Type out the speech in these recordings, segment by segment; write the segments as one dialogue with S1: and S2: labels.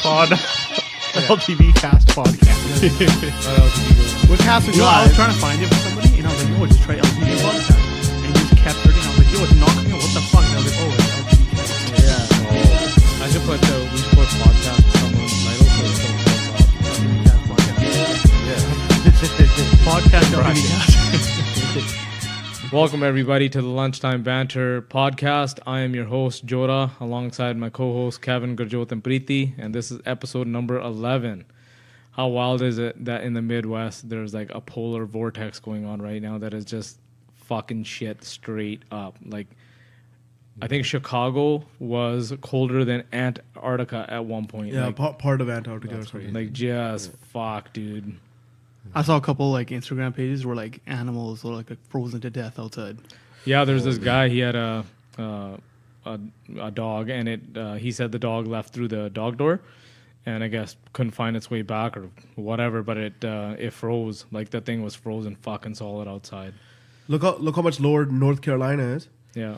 S1: Pod. LTBCast podcast.
S2: We're casting
S3: I was trying to find it for somebody, and I was like, "Yo, just try LTB podcast." And he just kept searching. I was like, "Yo, it's knocking me. What the fuck?" And I was like, "Oh, it's LTBcast."
S2: Yeah.
S4: I should put we should put podcast someone's title so it's
S3: LTBcast podcast. Podcast LTBcast.
S4: Welcome everybody to the Lunchtime Banter podcast. I am your host Jora, alongside my co-host Kevin, Gurjot, and Preeti, and this is episode number 11. How wild is it that in the Midwest there's like a polar vortex going on right now that is just fucking shit straight up. Like, I think Chicago was colder than Antarctica at one point.
S2: Yeah,
S4: like,
S2: part of Antarctica or something.
S4: like just fuck, dude.
S3: I saw a couple like Instagram pages where like animals were like frozen to death outside.
S4: Yeah, there's this guy. He had a dog, and he said the dog left through the dog door, and I guess couldn't find its way back or whatever. But it froze. Like, the thing was frozen fucking solid outside.
S2: Look how much lower North Carolina is.
S4: Yeah.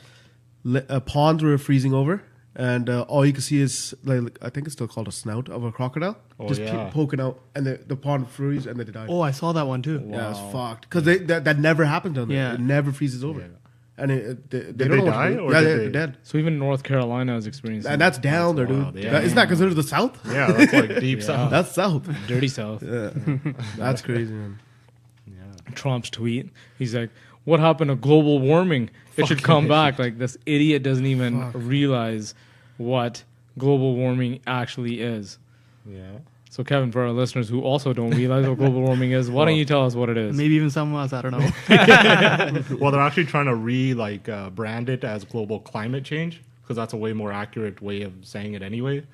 S2: Ponds were freezing over, and all you can see is, like, I think it's still called a snout of a crocodile, just poking out, and the pond freeze, and then they die.
S3: Oh, I saw that one too.
S2: Yeah, it's fucked because that never happens down there.
S3: Yeah.
S2: It never freezes over,
S1: Yeah.
S2: and they
S1: Did
S2: don't
S1: they
S2: know what
S1: die,
S2: to do.
S1: or
S2: Yeah,
S1: did
S2: they're
S1: they-
S2: dead,
S4: So even North Carolina is experiencing
S2: and that's down there,
S1: wild.
S2: dude.
S1: Yeah.
S2: Isn't that considered the South?
S1: Yeah, that's like deep south.
S2: That's South.
S4: dirty South.
S2: Yeah, that's crazy, man.
S4: Trump's tweet. He's like, "What happened to global warming? It should come back." Like, this idiot doesn't even realize what global warming actually is.
S1: Yeah.
S4: So, Kevin, for our listeners who also don't realize what global warming is, why don't you tell us what it is?
S3: Maybe even some of us. I don't know.
S1: Well, they're actually trying to brand it as global climate change, because that's a way more accurate way of saying it anyway.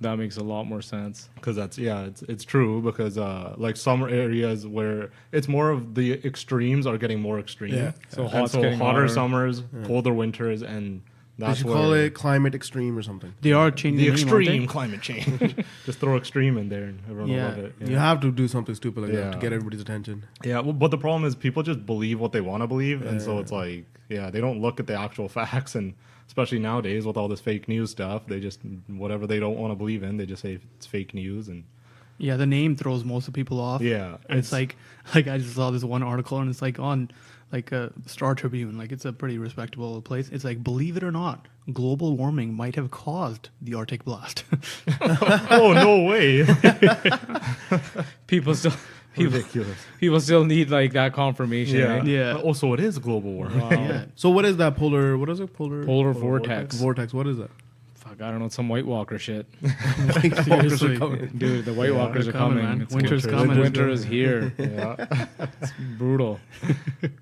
S4: That makes a lot more sense.
S1: Because it's true, because like some areas where it's more of the extremes are getting more extreme.
S2: Yeah.
S4: So
S1: And
S4: hot's
S1: so
S4: getting
S1: hotter
S4: hotter.
S1: summers, colder winters, and
S2: They
S1: that's
S2: should
S1: where
S2: call it climate extreme or something.
S3: They are changing
S1: the
S3: name, aren't
S1: extreme
S3: they?
S1: climate change. Just throw extreme in there, and everyone will
S3: Yeah.
S1: love it.
S2: You have to do something stupid like that to
S1: Yeah.
S2: get everybody's attention.
S1: Yeah, well, but the problem is people just believe what they want to believe, and so it's like, they don't look at the actual facts, and especially nowadays with all this fake news stuff, they just, whatever they don't want to believe in, they just say it's fake news, and
S3: Yeah, the name throws most of people off.
S1: yeah,
S3: And it's like I just saw this one article, and it's like on like a Star Tribune, like it's a pretty respectable place. It's like, believe it or not, global warming might have caused the Arctic blast.
S1: oh no way,
S4: People still
S1: ridiculous.
S4: people still need like that confirmation.
S1: Yeah,
S4: Right?
S3: Yeah.
S1: Oh, so it is global warming.
S4: Wow.
S3: Yeah.
S2: So what is that polar? What is it?
S4: Polar vortex.
S2: Vortex. What is that?
S4: Fuck, I don't know, some White Walker shit.
S2: Walkers are
S3: Seriously.
S2: coming.
S4: Dude, the White Walkers are
S3: they're coming,
S4: coming.
S3: man.
S4: It's
S3: Winter's
S4: winter.
S3: coming.
S4: Winter is here.
S1: Yeah,
S4: Brutal.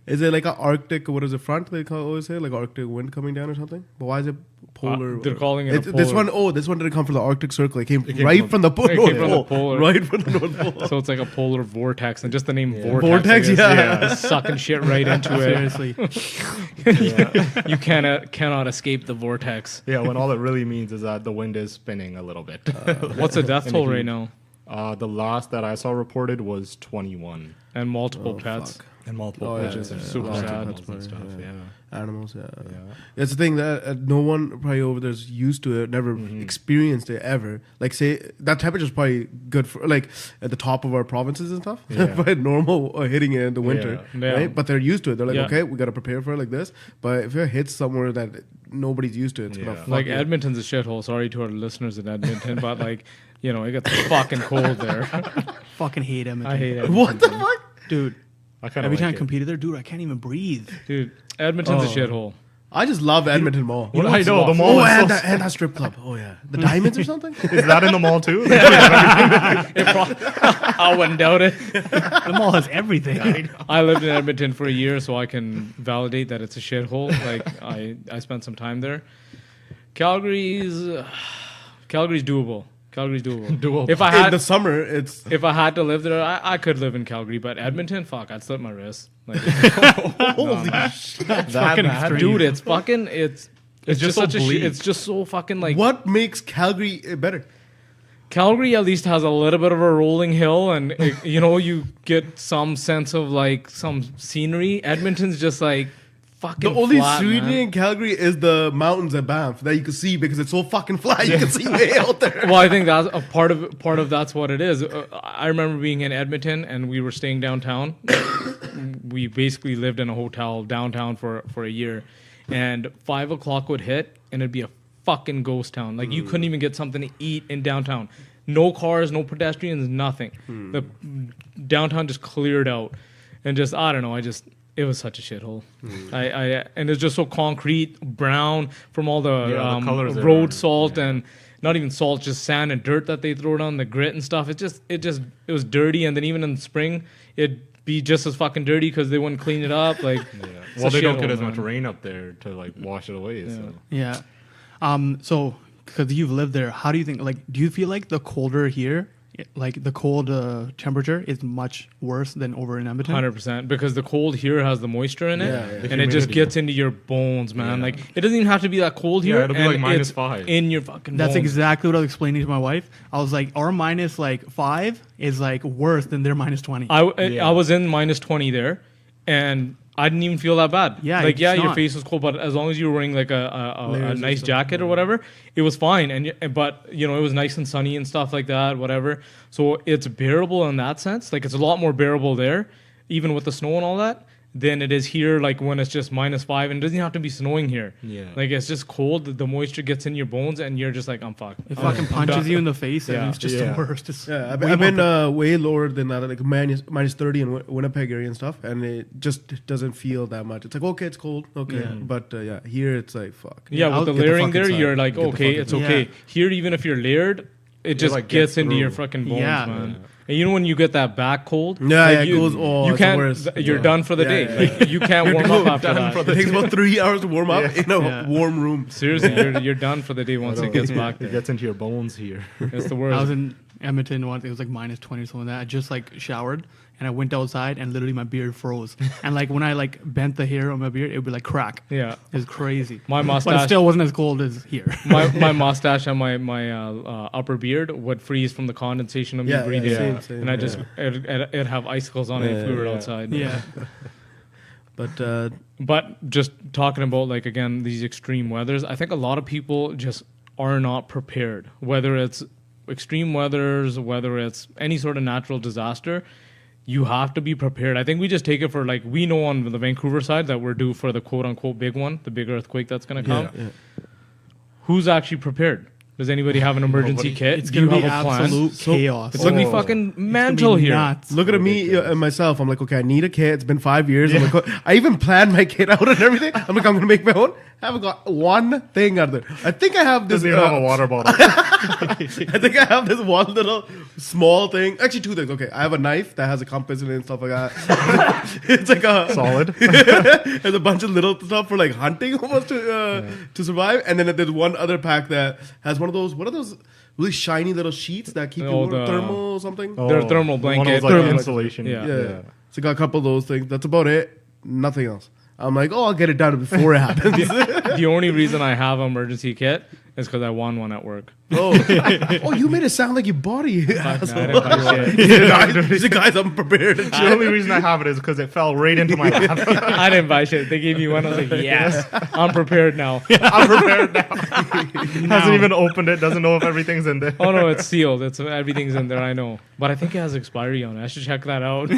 S2: Is it like an Arctic? What is it? Front? They always say like Arctic wind coming down or something. But why is it polar?
S4: They're calling it a
S2: This
S4: polar.
S2: one. Oh, this one didn't come from the Arctic Circle. It came
S1: came
S2: right
S1: from-
S2: from the
S4: it
S2: North
S4: came from the
S2: Pole.
S4: polar.
S2: Right from the North Pole.
S4: So it's like a polar vortex, and just the name vortex.
S2: Vortex,
S4: is,
S2: yeah.
S4: is sucking shit right into it.
S3: Seriously.
S4: You cannot escape the vortex.
S1: yeah. When all it really means is that the wind is spinning a little bit.
S4: What's the death toll right now?
S1: The last that I saw reported was 21,
S4: And multiple pets.
S2: Fuck.
S1: and multiple
S2: Oh, yeah,
S1: pitches, and
S4: super
S1: lots of
S4: sad.
S1: animals and
S2: That's
S1: stuff.
S2: funny,
S1: Yeah.
S2: Animals. Yeah.
S1: Yeah.
S2: That's the thing that no one probably over there's used to it, never experienced it ever. Like, say that temperature is probably good for like at the top of our provinces and stuff,
S1: Yeah.
S2: but normal hitting it in the winter,
S4: Yeah.
S2: right? But they're used to it. They're like,
S4: Yeah.
S2: okay, we got to prepare for it like this. But if it hits somewhere that nobody's used to, it's gonna
S1: Yeah.
S2: fuck
S4: Like,
S2: you.
S4: Edmonton's a shithole. Sorry to our listeners in Edmonton, but like, you know, it gets fucking cold there.
S3: Fucking hate Edmonton.
S4: I hate Edmonton.
S2: What the fuck?
S3: Dude,
S1: I kind of
S3: every time I
S1: it.
S3: competed there, dude, I can't even breathe.
S4: Dude, Edmonton's a
S2: Oh.
S4: shithole.
S2: I just love Edmonton Mall.
S1: What,
S4: know
S1: I
S4: what's
S1: know the
S4: awful?
S1: mall
S2: Oh,
S1: is
S2: and
S1: so
S2: that strip club. Oh yeah, the diamonds or something.
S1: Is that in the mall too?
S4: I wouldn't doubt it.
S3: The mall has everything.
S4: I lived in Edmonton for a year, so I can validate that it's a shithole. Like, I spent some time there. Calgary's doable. Calgary's doable.
S1: Doable.
S4: If I
S2: In
S4: had
S2: the summer, it's
S4: if I had to live there, I could live in Calgary. But Edmonton, fuck, I'd slit my wrist. Like,
S2: holy shit.
S3: fucking extreme.
S4: dude, it's fucking it's
S1: just
S4: just
S1: so
S4: such a
S1: bleak.
S4: it's just so fucking like
S2: What makes Calgary better?
S4: Calgary at least has a little bit of a rolling hill, and you know, you get some sense of like some scenery. Edmonton's just like fucking
S2: The only
S4: flat,
S2: scenery
S4: man.
S2: in Calgary is the mountains at Banff that you can see because it's so fucking flat. You can see way out there.
S4: Well, I think that's a part of that's what it is. I remember being in Edmonton and we were staying downtown. We basically lived in a hotel downtown for a year, and 5 o'clock would hit and it'd be a fucking ghost town. Like you couldn't even get something to eat in downtown. No cars, no pedestrians, nothing. The downtown just cleared out, and just I don't know. It was such a shithole. And it's just so concrete, brown from all the
S1: colors
S4: road salt and not even salt, just sand and dirt that they throw down, the grit and stuff. It was dirty, and then even in the spring, it'd be just as fucking dirty because they wouldn't clean it up. Like,
S1: Well, they don't get as much rain up there to like wash it away. So.
S3: Yeah. So, because you've lived there, how do you think, like, do you feel like the colder here, like the cold temperature is much worse than over in Edmonton?
S4: 100%, because the cold here has the moisture in it,
S2: Yeah.
S4: and it just gets into your bones, man.
S1: Yeah.
S4: Like, it doesn't even have to be that cold here.
S1: Yeah, it'll be
S4: and
S1: like minus
S4: it's
S1: 5.
S4: in your fucking
S3: That's
S4: bones.
S3: exactly what I was explaining to my wife. I was like, our minus like 5 is like worse than their minus 20.
S4: I was in minus 20 there, and I didn't even feel that bad.
S3: Yeah,
S4: like
S3: it's
S4: your
S3: not.
S4: face was cold, but as long as you were wearing like a
S2: Layers and
S4: nice
S2: stuff.
S4: jacket or whatever, it was fine. But it was nice and sunny and stuff like that, whatever. So it's bearable in that sense. Like it's a lot more bearable there, even with the snow and all that, than it is here. Like when it's just minus 5, and it doesn't have to be snowing here.
S1: Yeah.
S4: Like it's just cold. The moisture gets in your bones, and you're just like, I'm fucked.
S3: It fucking punches you in the face,
S4: Yeah.
S3: and it's just
S1: Yeah.
S3: the worst. It's
S2: Yeah, I've
S3: way
S2: been
S3: more-
S2: way lower than that, like minus 30 in Winnipeg area and stuff, and it just doesn't feel that much. It's like, okay, it's cold, okay.
S3: Yeah.
S2: But here it's like, fuck.
S4: Yeah,
S3: I'll
S4: with the
S2: get the
S4: layering
S2: fuck
S4: there,
S2: inside.
S4: you're like,
S2: Get the
S4: okay,
S2: fuck
S4: it's
S3: inside.
S4: okay.
S3: Yeah.
S4: Here, even if you're layered, it just
S1: like,
S4: gets
S1: gets
S4: into your
S1: through.
S4: fucking bones,
S3: Yeah.
S4: man. And you know when you get that back cold?
S2: Yeah,
S4: like
S2: it
S4: you,
S2: goes, oh,
S4: you
S2: it's the
S4: can't,
S2: worst.
S4: you're
S2: Yeah.
S4: done for the
S2: Yeah,
S4: day.
S2: yeah,
S4: Like, you can't warm up after
S1: done
S4: that.
S1: for
S2: It takes about 3 hours to warm up in a
S3: Yeah.
S2: warm room.
S4: Seriously, you're done for the day once it gets back
S1: It
S4: there.
S1: gets into your bones here.
S4: It's the
S3: I
S4: worst.
S3: was in Edmonton once. It was like minus 20 or something like that. I just like showered and I went outside and literally my beard froze. And like when I like bent the hair on my beard, it would be like crack.
S4: Yeah.
S3: It was crazy.
S4: My
S3: But it
S4: mustache,
S3: still wasn't as cold as here.
S4: my mustache and my upper beard would freeze from the condensation of me
S2: Yeah,
S4: breathing.
S2: yeah, same,
S4: And I just, it'd have icicles on it if we were
S2: Yeah.
S4: outside.
S3: Yeah.
S2: But
S4: But just talking about like again these extreme weathers, I think a lot of people just are not prepared. Whether it's extreme weathers, whether it's any sort of natural disaster, you have to be prepared. I think we just take it for like we know on the Vancouver side that we're due for the quote unquote big one, the big earthquake that's going to come.
S2: yeah.
S4: Who's actually prepared? Does anybody have an emergency kit?
S3: It's
S4: Do you
S3: going to
S4: have
S3: be
S4: a plan?
S3: absolute
S2: So-
S3: chaos.
S4: It's going to be
S2: Oh.
S4: fucking
S3: It's gonna
S4: mental
S3: be
S4: here.
S3: nuts.
S2: look at me myself. I'm like, okay, I need a kit. It's been 5 years. I'm like, I even planned my kit out and everything. I'm like, I'm gonna make my own. I haven't got one thing out there. I think I have this.
S1: Doesn't even have a water bottle.
S2: I think I have this one little small thing. Actually, two things. Okay, I have a knife that has a compass in it and stuff like that. It's like a
S1: Solid.
S2: There's a bunch of little stuff for like hunting almost to survive. And then there's one other pack that has one of those. What are those really shiny little sheets that keep you
S4: Oh,
S2: warm?
S4: the-
S2: Thermal or something?
S4: They're thermal
S1: One of
S4: blanket.
S1: those, like,
S4: Thermal-
S1: insulation.
S4: Yeah.
S2: Yeah. So I got a couple of those things. That's about it. Nothing else. I'm like, oh, I'll get it done before it happens.
S4: The only reason I have an emergency kit is because I won one at work.
S2: Oh, you made it sound like you bought it.
S4: Fuck, no, I didn't buy shit.
S2: He's the guy's unprepared.
S1: The only reason I have it is because it fell right into my lap.
S4: I didn't buy shit. They gave me one. I was like, yes, I'm prepared now.
S1: I'm prepared now. Hasn't even opened it. Doesn't know if everything's in there.
S4: Oh no, it's sealed. It's everything's in there. I know, but I think it has expiry on it. I should check that out.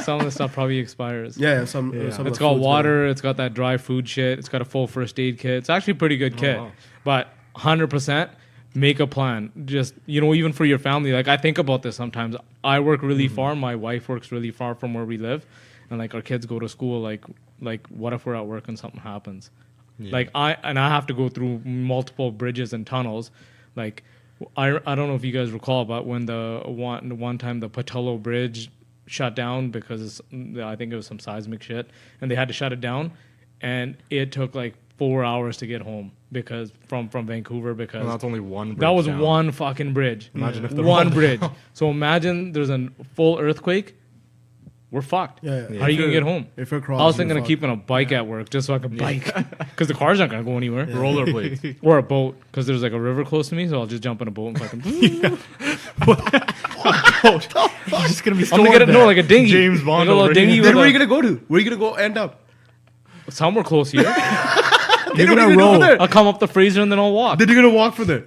S4: Some of the stuff probably expires.
S2: Yeah, some
S1: Yeah.
S2: of
S4: It's
S2: the
S4: got
S2: food's
S4: water. It's got that dry food shit. It's got a full first aid kit. It's actually a pretty good kit.
S1: wow.
S4: But 100% make a plan. Just, even for your family. Like I think about this sometimes. I work really far. My wife works really far from where we live. And like our kids go to school. Like what if we're at work and something happens? Like I have to go through multiple bridges and tunnels. Like I don't know if you guys recall, but when the one time the Patullo Bridge shut down because I think it was some seismic shit, and they had to shut it down, and it took like 4 hours to get home because from Vancouver because
S1: And that's only one bridge
S4: that was
S1: down.
S4: one fucking bridge.
S1: Imagine if they're
S4: one
S1: all
S4: bridge. So imagine there's a full earthquake. We're fucked.
S2: Yeah.
S4: How are you gonna get home?
S2: If you're
S4: I was thinking of keeping a bike at work just so I could bike because the car's not gonna go anywhere.
S1: Rollerblades.
S4: Or a boat because there's like a river close to me, so I'll just jump in a boat and fucking.
S3: It's just going to be
S4: I'm gonna get it. No, like a dinghy.
S1: James Bond
S4: like a little
S1: over
S4: dinghy.
S1: here.
S4: With
S2: Then where are
S4: a-
S2: you gonna go to? Where are you gonna go end up?
S4: Some were close here.
S3: You're gonna row.
S4: I'll come up the freezer and then I'll walk.
S2: Then you're gonna walk for there.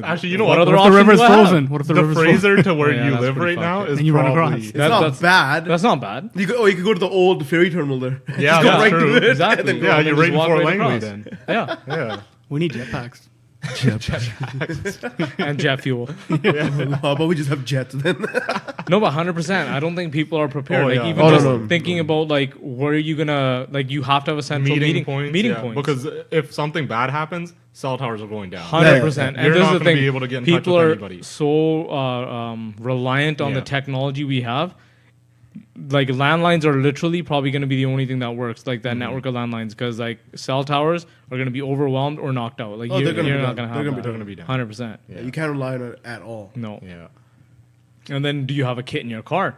S1: Actually, you know
S4: What
S1: what?
S4: other
S3: What if the
S4: options
S3: river's
S4: do I have?
S3: frozen? What if the
S1: The
S3: river's frozen?
S1: Fraser to where
S4: Yeah,
S1: you
S4: that's
S1: live
S4: pretty
S1: right now
S4: fucked.
S1: is
S3: And you run
S1: probably
S3: across.
S2: It's
S4: That-
S2: not
S4: that's-
S2: bad.
S4: That's not bad.
S2: You could go to the old ferry terminal there.
S1: Yeah,
S2: Just go
S1: that's
S2: right
S1: true.
S2: to it.
S4: Exactly.
S2: And then go.
S1: Yeah,
S4: And
S1: you're
S4: just
S1: right in
S4: walk
S1: Fort
S4: right
S1: Langley
S4: across.
S1: then.
S4: Yeah,
S1: Yeah.
S3: We need jetpacks.
S4: and jet fuel.
S2: How about we just have jets then?
S4: No, but 100%. I don't think people are prepared.
S1: Oh,
S4: like
S1: yeah.
S4: even
S2: Oh, no,
S4: just
S2: no.
S4: thinking about like where are you gonna like you have to have a central
S1: Meeting points.
S4: Meeting
S1: yeah.
S4: points.
S1: Because if something bad happens, cell towers are going down.
S4: 100%.
S2: Yeah,
S4: And
S1: You're
S4: this
S1: not
S4: is the
S1: gonna
S4: thing.
S1: be able to get in touch
S4: People
S1: with
S4: are
S1: anybody.
S4: so reliant on the
S1: Yeah.
S4: technology we have. Like landlines are literally probably going to be the only thing that works, like
S1: Mm-hmm.
S4: that network of landlines, because like cell towers are going to be overwhelmed or knocked out. Like
S2: Oh,
S4: you're,
S2: they're gonna
S4: you're
S2: be
S4: not
S2: done.
S4: going to
S2: They're
S4: have
S2: gonna be
S4: that.
S1: They're gonna be done.
S4: 100%.
S2: Yeah, you can't rely on it at all.
S4: No.
S1: Yeah.
S4: And then do you have a kit in your car?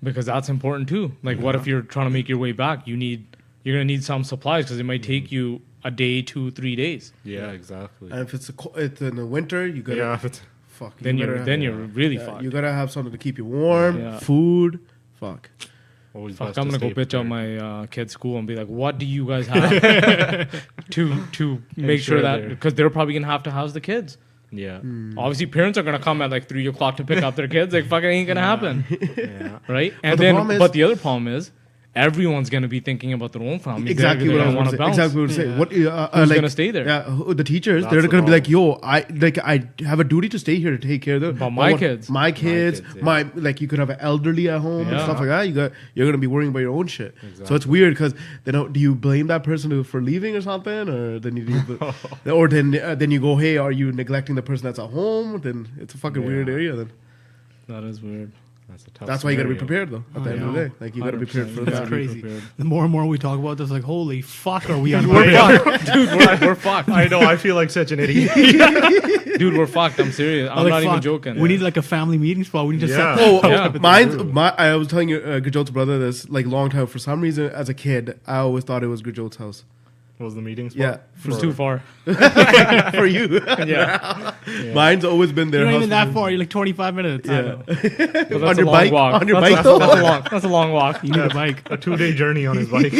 S4: Because that's important too. Like what if you're trying to make your way back? You're going to need some supplies because it might take you a day, 2-3 days.
S1: Yeah, exactly.
S2: And if it's it's in the winter, you gotta
S1: Yeah, if it's
S2: fuck.
S4: Then
S2: you
S4: you're
S2: gotta
S4: then
S2: have,
S4: you're really
S2: yeah,
S4: fucked.
S2: you gotta have something to keep you warm,
S4: Yeah.
S2: food. Fuck.
S1: always
S4: Fuck,
S1: best
S4: I'm
S1: to
S4: gonna go
S1: stay
S4: bitch out
S1: prepared.
S4: my kid's school and be like, "What do you guys have to make sure
S1: Ensure
S4: that
S1: they're-
S4: because they're probably gonna have to house the kids.
S1: Yeah.
S4: Obviously, parents are gonna come at like 3 o'clock to pick up their kids. Like, fucking ain't gonna happen,
S1: Yeah.
S4: right?
S2: But
S4: And
S2: the
S4: then,
S2: problem is-
S4: but the other problem is, everyone's gonna be thinking about their own family.
S2: Exactly
S4: They're
S2: what I
S4: gonna
S2: was
S4: wanna
S2: going to say.
S4: bounce.
S2: Exactly what I was saying. What
S4: Who's
S2: like,
S4: gonna stay there?
S2: Yeah, the teachers.
S1: That's
S2: They're
S1: the
S2: going to be like, "Yo, I have a duty to stay here to take care of them."
S4: But my kids.
S2: my kids,
S1: kids, yeah.
S2: my like you could have an elderly at home and
S4: Yeah.
S2: stuff like that. You're going to be worrying about your own shit. So
S1: Exactly.
S2: it's weird because do you blame that person for leaving or something, or then or then you go, "Hey, are you neglecting the person that's at home?" Then it's a fucking
S1: Yeah.
S2: weird area. Then
S4: That is weird.
S1: That's a tough
S2: that's why you got to be
S1: scenario.
S2: prepared though. At the end of the day, like you got to be prepared for
S4: 100%.
S2: that.
S3: That's
S4: gotta be
S3: crazy.
S4: prepared.
S3: The more and more we talk about this, like, holy fuck, are we on
S4: We're
S3: fire?
S4: fucked. Dude, we're fucked.
S1: I know. I feel like such an idiot.
S4: Dude, we're fucked. I'm serious. I'm
S3: Like,
S4: not even
S3: fuck,
S4: joking.
S3: We need like a family meeting spot. We need to
S1: Yeah.
S3: set.
S2: Oh,
S4: Yeah.
S2: I was telling you, Gurjot's brother this like long time. For some reason, as a kid, I always thought it was Gurjot's house.
S1: Was the meeting spot?
S2: Yeah,
S4: It's too far.
S2: for you.
S4: Yeah.
S2: Mine's always been their
S3: You're not
S2: house.
S3: even that far. You're like 25 minutes. I
S2: Yeah.
S3: know.
S4: But that's
S2: On
S4: a
S2: your
S4: long
S2: bike?
S4: walk.
S2: On your
S4: That's-
S2: bike, though?
S4: That's a long walk.
S3: You need a bike.
S1: A 2-day journey on his bike.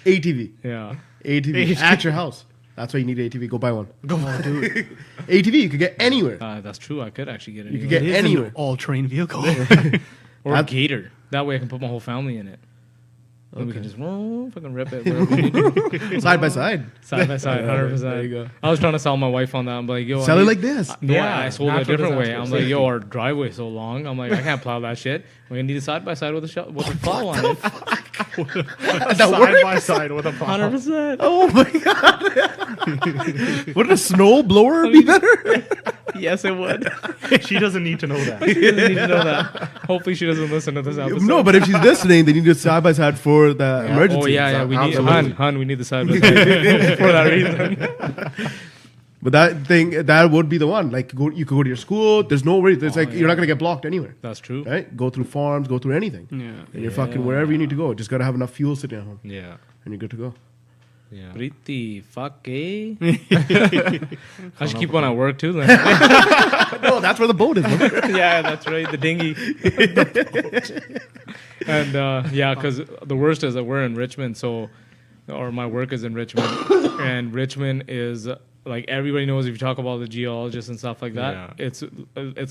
S2: ATV.
S4: Yeah.
S2: ATV. At your house. That's why you need an ATV. Go buy one.
S3: Go on, dude.
S2: ATV, you could get anywhere.
S4: That's true. I could actually get it.
S2: You could
S4: anyway.
S2: get
S3: It is an
S2: anywhere.
S3: all-terrain vehicle.
S4: Or a
S2: That-
S4: gator. That way I can put my whole family in it. And we can just fucking rip it wherever we need to.
S2: Side by side.
S4: Side by side, 100%.
S2: There you go.
S4: I was trying to sell my wife on that. I'm like, yo,
S2: Sell it like this.
S4: No,
S1: Yeah,
S4: I sold it a
S1: natural
S4: different way.
S1: disaster.
S4: I'm like, yo, our driveway's so long. I'm like, I can't plow that shit. We're gonna need a side by side with a plow on it.
S2: That
S1: side
S2: works?
S1: by side with a plow.
S4: 100%.
S2: Oh my god. Would a snow blower be better?
S4: Yes, it would.
S1: She doesn't need to know that.
S4: She doesn't need to know that. Hopefully, she doesn't listen to this episode.
S2: No, but if she's listening, then you do side by side for the emergency.
S4: Oh yeah. We need
S1: Absolutely.
S4: hun. We need the side by side for that reason.
S2: But that would be the one. Like you could go to your school. There's no worry. There's you're not gonna get blocked anywhere.
S4: That's true.
S2: Right? Go through farms. Go through anything.
S3: Yeah.
S2: And you're fucking wherever you need to go. Just gotta have enough fuel sitting at home,
S1: Yeah.
S2: and you're good to go.
S1: Yeah.
S4: Pretty fuck eh? I should keep one at work too. Then.
S2: Oh, that's where the boat is. Remember?
S4: Yeah, that's right. The dinghy. And yeah, because the worst is that we're in Richmond, or my work is in Richmond, and Richmond is like everybody knows if you talk about the geologists and stuff like that, it's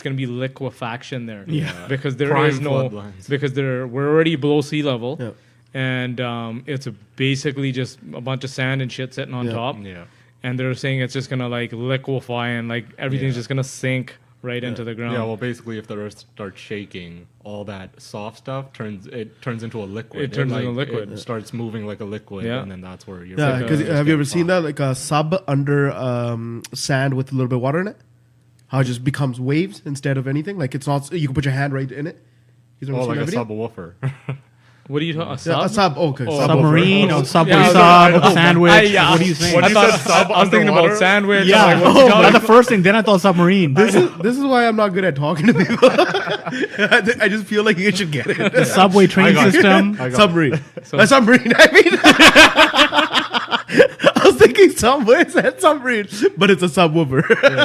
S4: gonna be liquefaction there.
S3: Yeah.
S4: Because there
S1: Prime
S4: is no
S1: floodlines.
S4: because we're already below sea level.
S2: Yeah.
S4: And it's basically just a bunch of sand and shit sitting on
S2: Yeah.
S4: top.
S1: Yeah.
S4: And they're saying it's just gonna like liquefy and like everything's just gonna sink right into the ground.
S1: Yeah, well, basically, if the earth starts shaking, all that soft stuff turns into a liquid.
S4: It turns into liquid.
S1: It starts moving like a liquid,
S4: Yeah.
S1: and then that's where you're.
S2: Yeah,
S4: like
S2: because
S4: a-
S2: have you ever seen that, like a sub under sand with a little bit of water in it? How it just becomes waves instead of anything. Like it's not. You can put your hand right in it. You've never
S1: Oh,
S2: seen
S1: like
S2: that
S1: a
S2: video?
S1: subwoofer.
S4: What are you talking? A
S2: Yeah,
S4: sub?
S2: a sub. Okay,
S4: Oh,
S2: subwoofer.
S3: Submarine or Subway
S4: Yeah,
S3: sub,
S4: I-
S3: sandwich.
S4: yeah.
S3: What are you saying?
S1: When
S4: I
S1: you
S4: thought
S1: said sub
S4: I was thinking about
S1: underwater?
S4: sandwich.
S3: Yeah,
S4: I'm like, what's
S3: oh,
S4: going
S3: that's the first thing. Then I thought submarine.
S2: This is why I'm not good at talking to people. I just feel like you should get it.
S3: The subway train
S1: got it.
S3: system.
S1: I got it.
S2: Submarine. A submarine. I mean, I was thinking subways and submarine, but it's a subwoofer.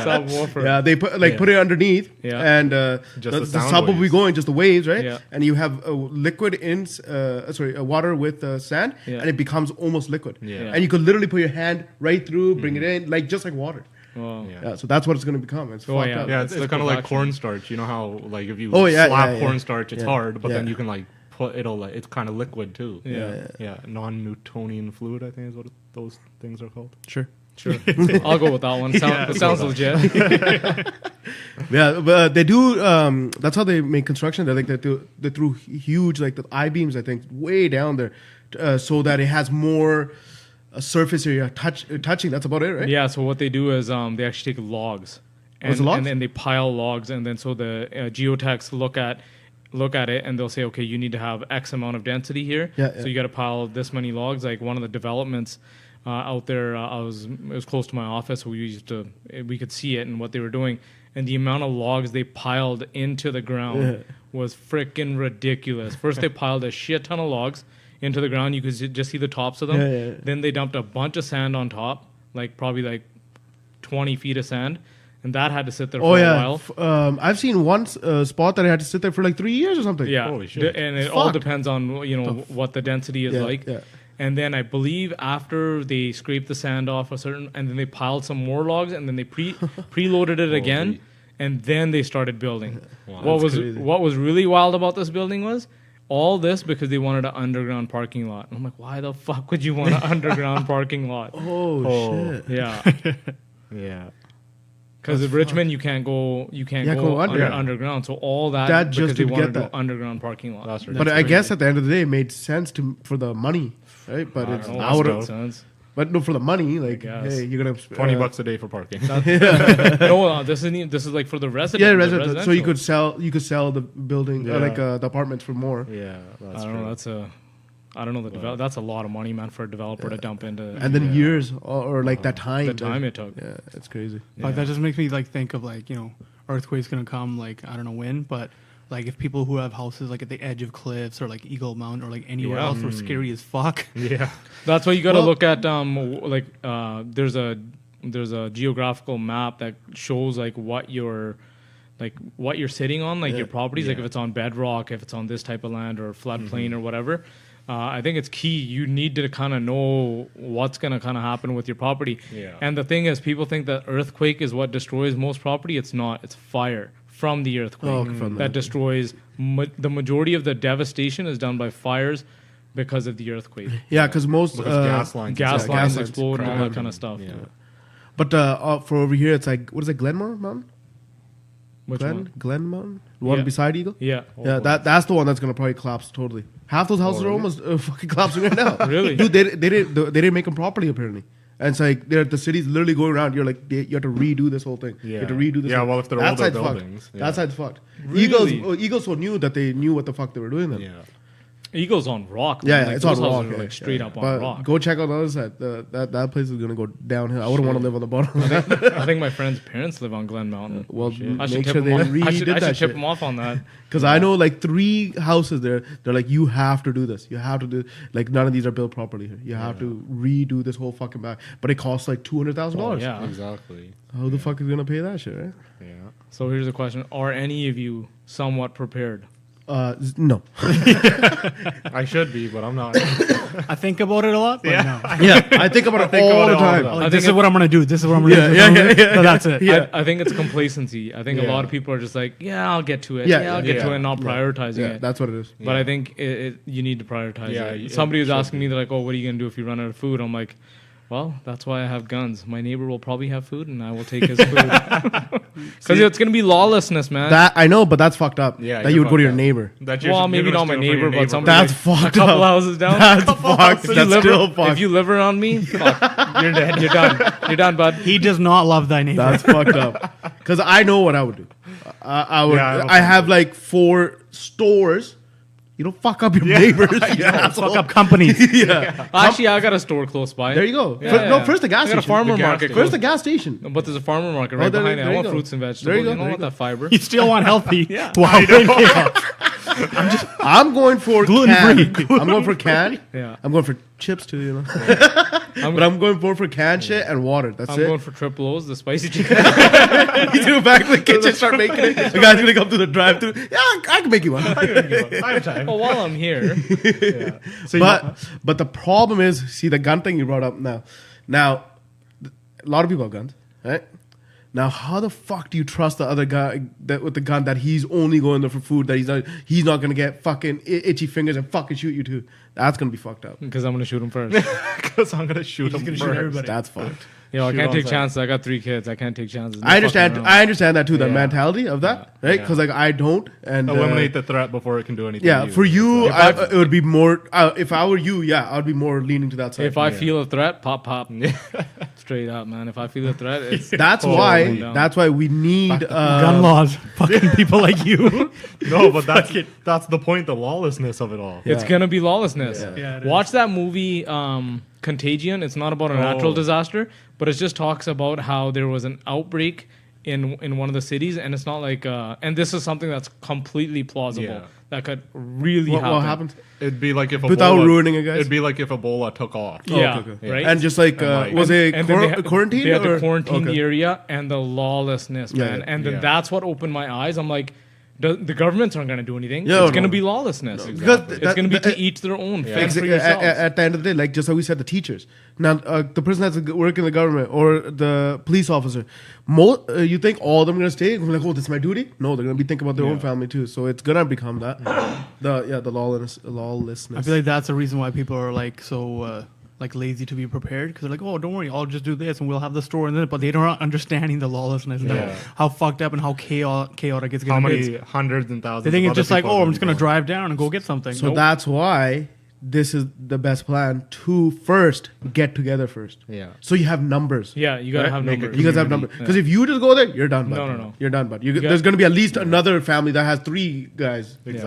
S4: Subwoofer.
S2: Yeah, they put it underneath,
S4: Yeah.
S2: and
S1: Just
S2: the
S1: the sound
S2: sub will be
S1: waves.
S2: going, just the waves, right?
S4: Yeah.
S2: And you have liquid water with sand,
S4: Yeah.
S2: and it becomes almost liquid.
S1: Yeah.
S2: And you could literally put your hand right through, bring it in, like just like water.
S4: Wow.
S1: Yeah.
S2: Yeah, so that's what it's going to become. It's
S4: Oh,
S2: fucked
S4: yeah.
S2: up.
S1: Yeah, it's
S4: It's
S1: kind of like
S4: liquefaction.
S1: cornstarch. You know how like if you
S2: Oh, yeah,
S1: slap
S2: yeah, yeah.
S1: cornstarch, it's
S2: Yeah.
S1: hard, but then
S2: Yeah.
S1: you can like put it'll like it's kind of liquid too.
S4: Yeah.
S1: Yeah, non-Newtonian fluid, I think is what those things are called.
S2: Sure.
S4: Sure. I'll go with that one. It sounds legit.
S2: Yeah, but they do. That's how they make construction. They threw huge like the I beams. I think way down there, so that it has more surface area touching. That's about it, right?
S4: Yeah, so what they do is they actually take logs.
S2: What's the logs?
S4: And then they pile logs, and then so the geotechs look at it, and they'll say, okay, you need to have X amount of density here.
S2: Yeah,
S4: So you got to pile this many logs. Like one of the developments out there, it was close to my office, so we could see it and what they were doing. And the amount of logs they piled into the ground was freaking ridiculous. First, they piled a shit ton of logs into the ground. You could just see the tops of them.
S2: Yeah.
S4: Then they dumped a bunch of sand on top, probably 20 feet of sand. And that had to sit there for a while.
S2: I've seen one spot that I had to sit there for like 3 years or something.
S4: Yeah.
S1: Holy shit.
S4: And it all
S2: Fuck.
S4: depends on, what the density is
S2: Yeah,
S4: like.
S2: yeah.
S4: And then I believe after they scraped the sand off and then they piled some more logs, and then they preloaded it again, and then they started building.
S1: Wow.
S4: What was really wild about this building was all this because they wanted an underground parking lot. And I'm like, why the fuck would you want an underground parking lot?
S2: Oh, shit.
S4: Yeah.
S1: Yeah.
S4: Because in Richmond, you can't go
S2: go
S4: underground. So all that
S2: That
S4: because
S2: just
S4: they
S2: to
S4: wanted
S2: get
S4: to do
S2: that.
S4: underground parking lot.
S1: That's
S2: But I guess at the end of the day, it made sense for the money, right? But
S1: I
S2: it's
S1: don't know.
S2: out
S1: That's
S2: of.
S4: sense.
S2: But no, for the money, like,
S4: guess.
S2: hey, you're gonna
S1: $20 a day for parking.
S4: No, this is like for the resident.
S2: Yeah,
S4: the
S2: resident. So you
S4: residential.
S2: could sell the building,
S1: Yeah.
S2: the apartments for more,
S1: Yeah, that's
S4: I don't know. I don't know. That's a lot of money, man, for a developer to dump into.
S2: and then years or like that time.
S4: the time it took.
S2: Yeah, it's crazy.
S3: Like that just makes me think of earthquake's gonna come I don't know when, but if people who have houses at the edge of cliffs or Eagle Mountain or anywhere
S4: Yeah.
S3: else are scary as fuck.
S1: Yeah.
S4: That's why you got to
S2: Well-
S4: look at there's a geographical map that shows what you're sitting on, your properties, if it's on bedrock, if it's on this type of land or floodplain or whatever. I think it's key. You need to kind of know what's going to kind of happen with your property.
S1: Yeah.
S4: And the thing is, people think that earthquake is what destroys most property. It's not. It's fire from the earthquake
S2: Oh, from
S4: that destroys. The majority of the devastation is done by fires because of the earthquake.
S2: Yeah, because most
S1: Because gas lines.
S4: Gas
S2: gas
S4: lines
S2: lines
S4: explode and all
S1: crack
S4: that kind of stuff.
S1: Yeah.
S2: But for over here, it's what is it, Glenmore Mountain?
S4: Which one?
S2: Glen Mountain, the one
S4: Yeah.
S2: beside Eagle.
S4: Yeah.
S2: Yeah, that's the one that's gonna probably collapse totally. Half those houses are
S1: really?
S2: almost fucking collapsing right now.
S4: Really?
S2: Dude, they didn't make them properly apparently. And it's the city's literally going around. You're you have to redo this whole thing. You have to
S1: Yeah.
S2: redo this.
S1: Yeah,
S2: whole-
S1: well, if they're
S2: that
S1: older
S2: side's fucked.
S1: buildings, yeah.
S2: That side's fucked.
S4: Really?
S2: Eagles so new that they knew what the fuck they were doing then.
S1: Yeah.
S4: Eagle's on rock.
S2: Yeah,
S4: man.
S2: it's
S4: those
S2: on
S4: houses
S2: rock.
S4: are,
S2: Yeah,
S4: straight
S2: yeah.
S4: up on
S2: But
S4: rock.
S2: go check out the other side. That place is gonna go downhill. I wouldn't want to live on the bottom.
S4: I think my friend's parents live on Glen Mountain.
S2: Well,
S4: I should
S2: make
S4: tip
S2: sure
S4: them
S2: they
S4: off. I
S2: redid
S4: should
S2: that
S4: tip
S2: shit.
S4: them off on that.
S2: Because I know 3 houses there. They're you have to do this. You have to do none of these are built properly here. You have to redo this whole fucking back. But it costs $200,000.
S4: Yeah.
S1: Exactly.
S2: How the fuck is gonna pay that shit? Right?
S1: Yeah.
S4: So here's a question: are any of you somewhat prepared?
S2: No.
S1: I should be, but I'm not.
S3: I think about it a lot, but no.
S2: Yeah, I think about it all the time.
S3: Like, this is what I'm gonna do. This is what I'm gonna do.
S2: Yeah.
S3: So that's it.
S2: Yeah.
S4: I think it's complacency. I think a
S1: Yeah.
S4: lot of people are just I'll get to it.
S2: Yeah,
S4: I'll get to
S1: yeah.
S4: it, and not prioritizing
S2: Yeah,
S4: it.
S2: that's what it is.
S4: But I think you need to prioritize
S1: Yeah,
S4: it.
S1: it
S4: Somebody was
S1: should
S4: asking me, they're like, "Oh, what are you gonna do if you run out of food?" I'm like, "Well, that's why I have guns. My neighbor will probably have food, and I will take his food because it's gonna be lawlessness, man."
S2: That I know, but that's fucked up.
S1: Yeah,
S2: that
S1: you're
S2: you would go to your
S1: fucked up.
S2: neighbor.
S1: That
S4: well, maybe not my neighbor, but somebody
S2: That's
S4: like
S2: fucked
S4: a couple
S2: up.
S4: houses down.
S2: That's fucked.
S4: If you
S2: That's
S4: live-
S2: still fucked.
S4: If you live around me, fuck, you're dead. You're done. You're done, bud.
S3: He does not love thy neighbor.
S2: That's fucked up. Because I know what I would do. I would.
S1: Yeah,
S2: I have 4 stores. You don't fuck up your neighbors. You asshole.
S3: Fuck up companies.
S2: Yeah.
S4: Actually, I got a store close by.
S2: There you go.
S4: Yeah,
S2: No,
S4: yeah.
S2: first the gas
S4: I got a
S2: station.
S4: farmer
S1: The gas
S4: market.
S1: station.
S2: First the gas station.
S4: But there's a farmer market right
S2: there-
S4: behind it.
S2: there
S4: I
S2: you
S4: want
S2: go.
S4: fruits and vegetables.
S2: There you go,
S4: You don't
S2: there
S4: want
S2: you
S4: that fiber.
S3: You still want healthy.
S4: Yeah.
S3: Wow.
S2: I'm going for
S3: Gluten-free.
S2: can. I'm going for can.
S4: Yeah.
S2: I'm going for chips too, you know. But I'm going for can shit and water. That's
S4: I'm
S2: it.
S4: going for triple O's, the spicy chicken.
S2: You do it back to the kitchen, start making it. The guy's gonna come to the drive-thru. Yeah, I can make you one.
S1: I have time.
S4: Well, while I'm here,
S1: Yeah. So
S2: But the problem is, see the gun thing you brought up now. Now, a lot of people have guns, right? Now, how the fuck do you trust the other guy that with the gun that he's only going there for food, that he's not gonna get fucking itchy fingers and fucking shoot you too? That's gonna be fucked up.
S4: because I'm going to shoot him first.
S1: because I'm gonna shoot him
S3: gonna
S1: first.
S3: shoot everybody.
S2: That's fucked.
S4: You know, I
S1: Shoot
S4: can't
S1: on
S4: take
S1: sight.
S4: chances. I got 3 kids. I can't take chances. No
S2: I understand.
S4: fucking around.
S2: I understand that too. That
S1: Yeah.
S2: mentality of that, right?
S1: Yeah.
S2: Because like I don't, and
S1: Eliminate the threat before it can do anything.
S2: yeah,
S1: to you.
S2: for you,
S1: If
S2: it would be more. If I were you, yeah, I would be more leaning to that side.
S4: If I feel a threat, pop. Straight up, man. If I feel a threat, it's
S2: that's
S1: Oh,
S2: why.
S4: down.
S2: That's why we need
S3: Gun laws, fucking people like you.
S1: no, but that's the point, the lawlessness of it all.
S4: It's gonna be lawlessness.
S3: Yeah, it
S4: Watch that movie, Contagion. It's not about a natural
S1: Oh.
S4: disaster, but it just talks about how there was an outbreak in one of the cities, and it's not like and this is something that's completely plausible
S1: Yeah.
S4: that could really
S2: what
S4: happen.
S2: happened.
S1: It'd be like if Ebola,
S2: Without ruining it, guys?
S1: It'd be like if Ebola took off.
S4: Yeah,
S2: okay.
S4: right.
S2: And just like,
S1: And, like-
S2: was it
S4: And then they
S2: quarantine?
S4: They had
S2: or?
S4: the quarantine
S2: Okay.
S4: area and the lawlessness,
S2: Yeah,
S4: man.
S2: yeah.
S4: And then
S1: Yeah.
S4: that's what opened my eyes. I'm like, the governments aren't going to do anything.
S2: Yeah,
S4: it's going to
S2: no.
S4: be lawlessness.
S2: Because
S4: It's
S2: that-
S4: going to be
S2: that-
S4: to each their own.
S1: Yeah.
S4: Fend for
S2: At,
S4: yourselves.
S2: at the end of the day, like just how we said, the teachers. Now, the person that's working in the government or the police officer, you think all of them are going to stay? Like, oh, this is my duty? No, they're going to be thinking about their own family too. So it's going to become that. The lawlessness.
S3: I feel like that's the reason why people are like so like lazy to be prepared, because they're like, oh, don't worry, I'll just do this and we'll have the store and then, but they don't understanding the lawlessness and
S1: Yeah.
S3: how fucked up and how chaotic it's
S1: How
S3: gonna be.
S1: many hundreds and thousands?
S3: They think
S1: of
S3: it's
S1: other
S3: just like,
S1: people
S3: oh,
S1: are
S3: I'm just gonna
S1: going.
S3: drive down and go get something.
S2: So
S3: Nope.
S2: that's why this is the best plan to first get together first.
S1: Yeah.
S2: So you have numbers.
S4: Yeah, you got to
S2: Right?
S4: have
S1: Make it
S4: numbers.
S2: You guys have numbers. Because if you just go there, you're done, bud.
S4: No.
S2: You're done, bud.
S4: got-
S2: There's going to be at least another family that has 3 guys with